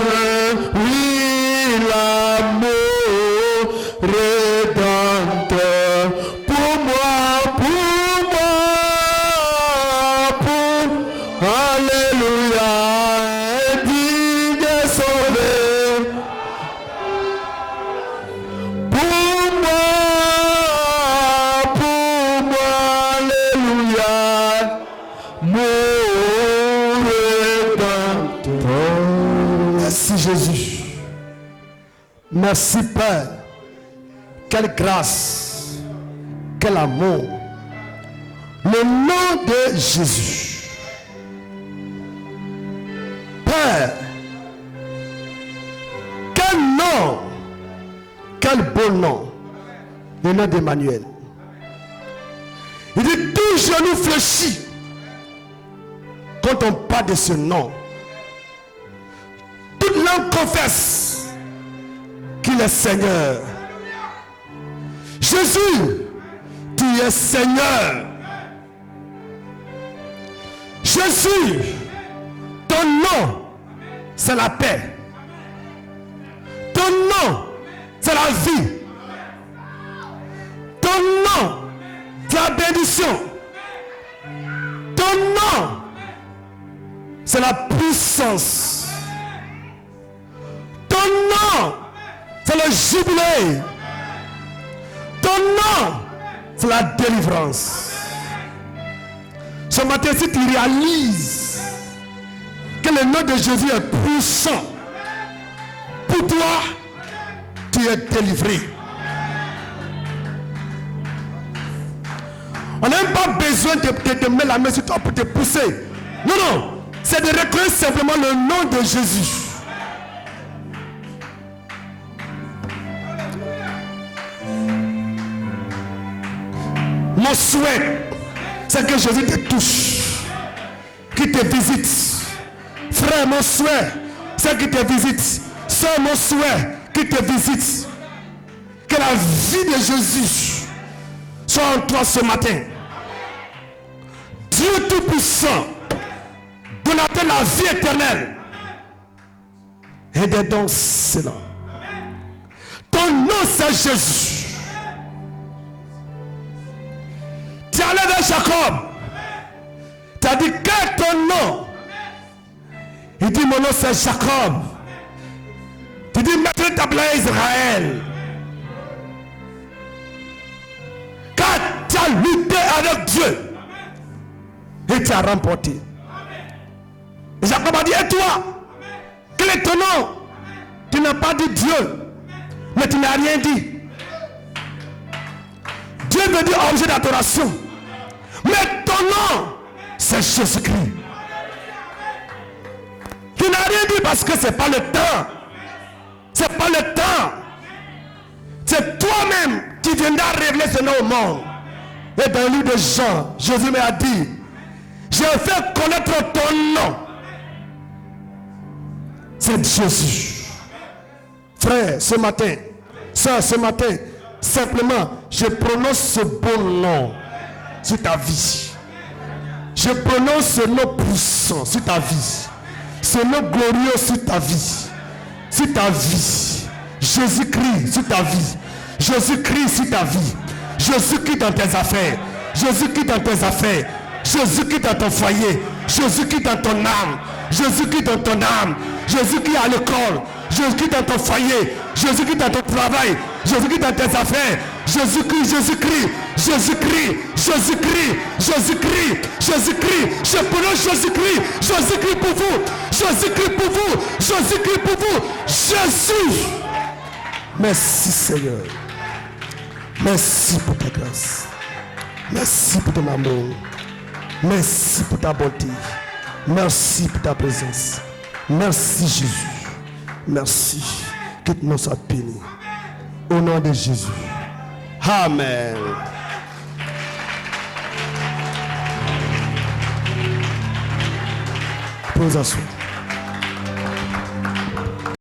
oui, l'amour rédempteur. Pour moi, alléluia, digne sauvé. Pour moi, alléluia, mon rédempteur. Merci Jésus. Merci Père. Quelle grâce, quel amour. Le nom de Jésus. Père, quel nom, quel beau nom, le nom d'Emmanuel. Il dit tout genou fléchit quand on parle de ce nom. Toute langue confesse qu'il est Seigneur. Jésus, tu es Seigneur. Jésus, ton nom, c'est la paix. Ton nom, c'est la vie. Ton nom, c'est la bénédiction. Ton nom, c'est la puissance. Ton nom, c'est le jubilé. Ton nom, c'est la délivrance. Ce matin, si tu réalises que le nom de Jésus est puissant, pour toi, tu es délivré. On n'a même pas besoin de mettre la main sur toi pour te pousser. Non, non. C'est de reconnaître simplement le nom de Jésus. Mon souhait, c'est que Jésus te touche, qu'il te visite. Frère, mon souhait, c'est qu'il te visite. Sœur, mon souhait, qu'il te visite. Que la vie de Jésus soit en toi ce matin. Dieu Tout-Puissant, donateur de la vie éternelle, et des dons excellents. Ton nom, c'est Jésus. Tu es allé vers Jacob. Tu as dit, quel est ton nom? Il dit, mon nom c'est Jacob. Tu dis, maintenant tu t'appelles Israël. Car tu as lutté avec Dieu. Et tu as remporté. Et Jacob a dit, et toi? Quel est ton nom? Tu n'as pas dit Dieu. Mais tu n'as rien dit. Dieu veut dire objet d'adoration. Mais ton nom, c'est Jésus-Christ. Tu n'as rien dit parce que ce n'est pas le temps. Ce n'est pas le temps. C'est toi-même qui viendras révéler ce nom au monde. Et dans le livre de Jean, Jésus m'a dit, je vais connaître ton nom. C'est Jésus. Frère, ce matin, soeur, ce matin, simplement, je prononce ce bon nom sur ta vie. Je prononce ce nom puissant sur ta vie. Ce nom glorieux sur ta vie. Sur ta vie. Jésus-Christ sur ta vie. Jésus-Christ sur ta vie. Jésus-Christ dans tes affaires. Jésus-Christ dans tes affaires. Jésus-Christ dans ton foyer. Jésus-Christ dans ton âme. Jésus-Christ dans ton âme. Jésus-Christ à l'école. Jésus-Christ dans ton foyer. Jésus-Christ dans ton travail. Jésus-Christ dans tes affaires. Jésus-Christ, Jésus-Christ, Jésus-Christ, Jésus-Christ, Jésus-Christ, Jésus-Christ. Je prononce Jésus-Christ. Jésus-Christ pour vous. Jésus-Christ pour vous. Jésus-Christ pour vous. Jésus. Merci Seigneur. Merci pour ta grâce. Merci pour ton amour. Merci pour ta bonté. Merci pour ta présence. Merci Jésus. Merci. Que ton nom soit béni. Au nom de Jésus. Amen. Pose à soi.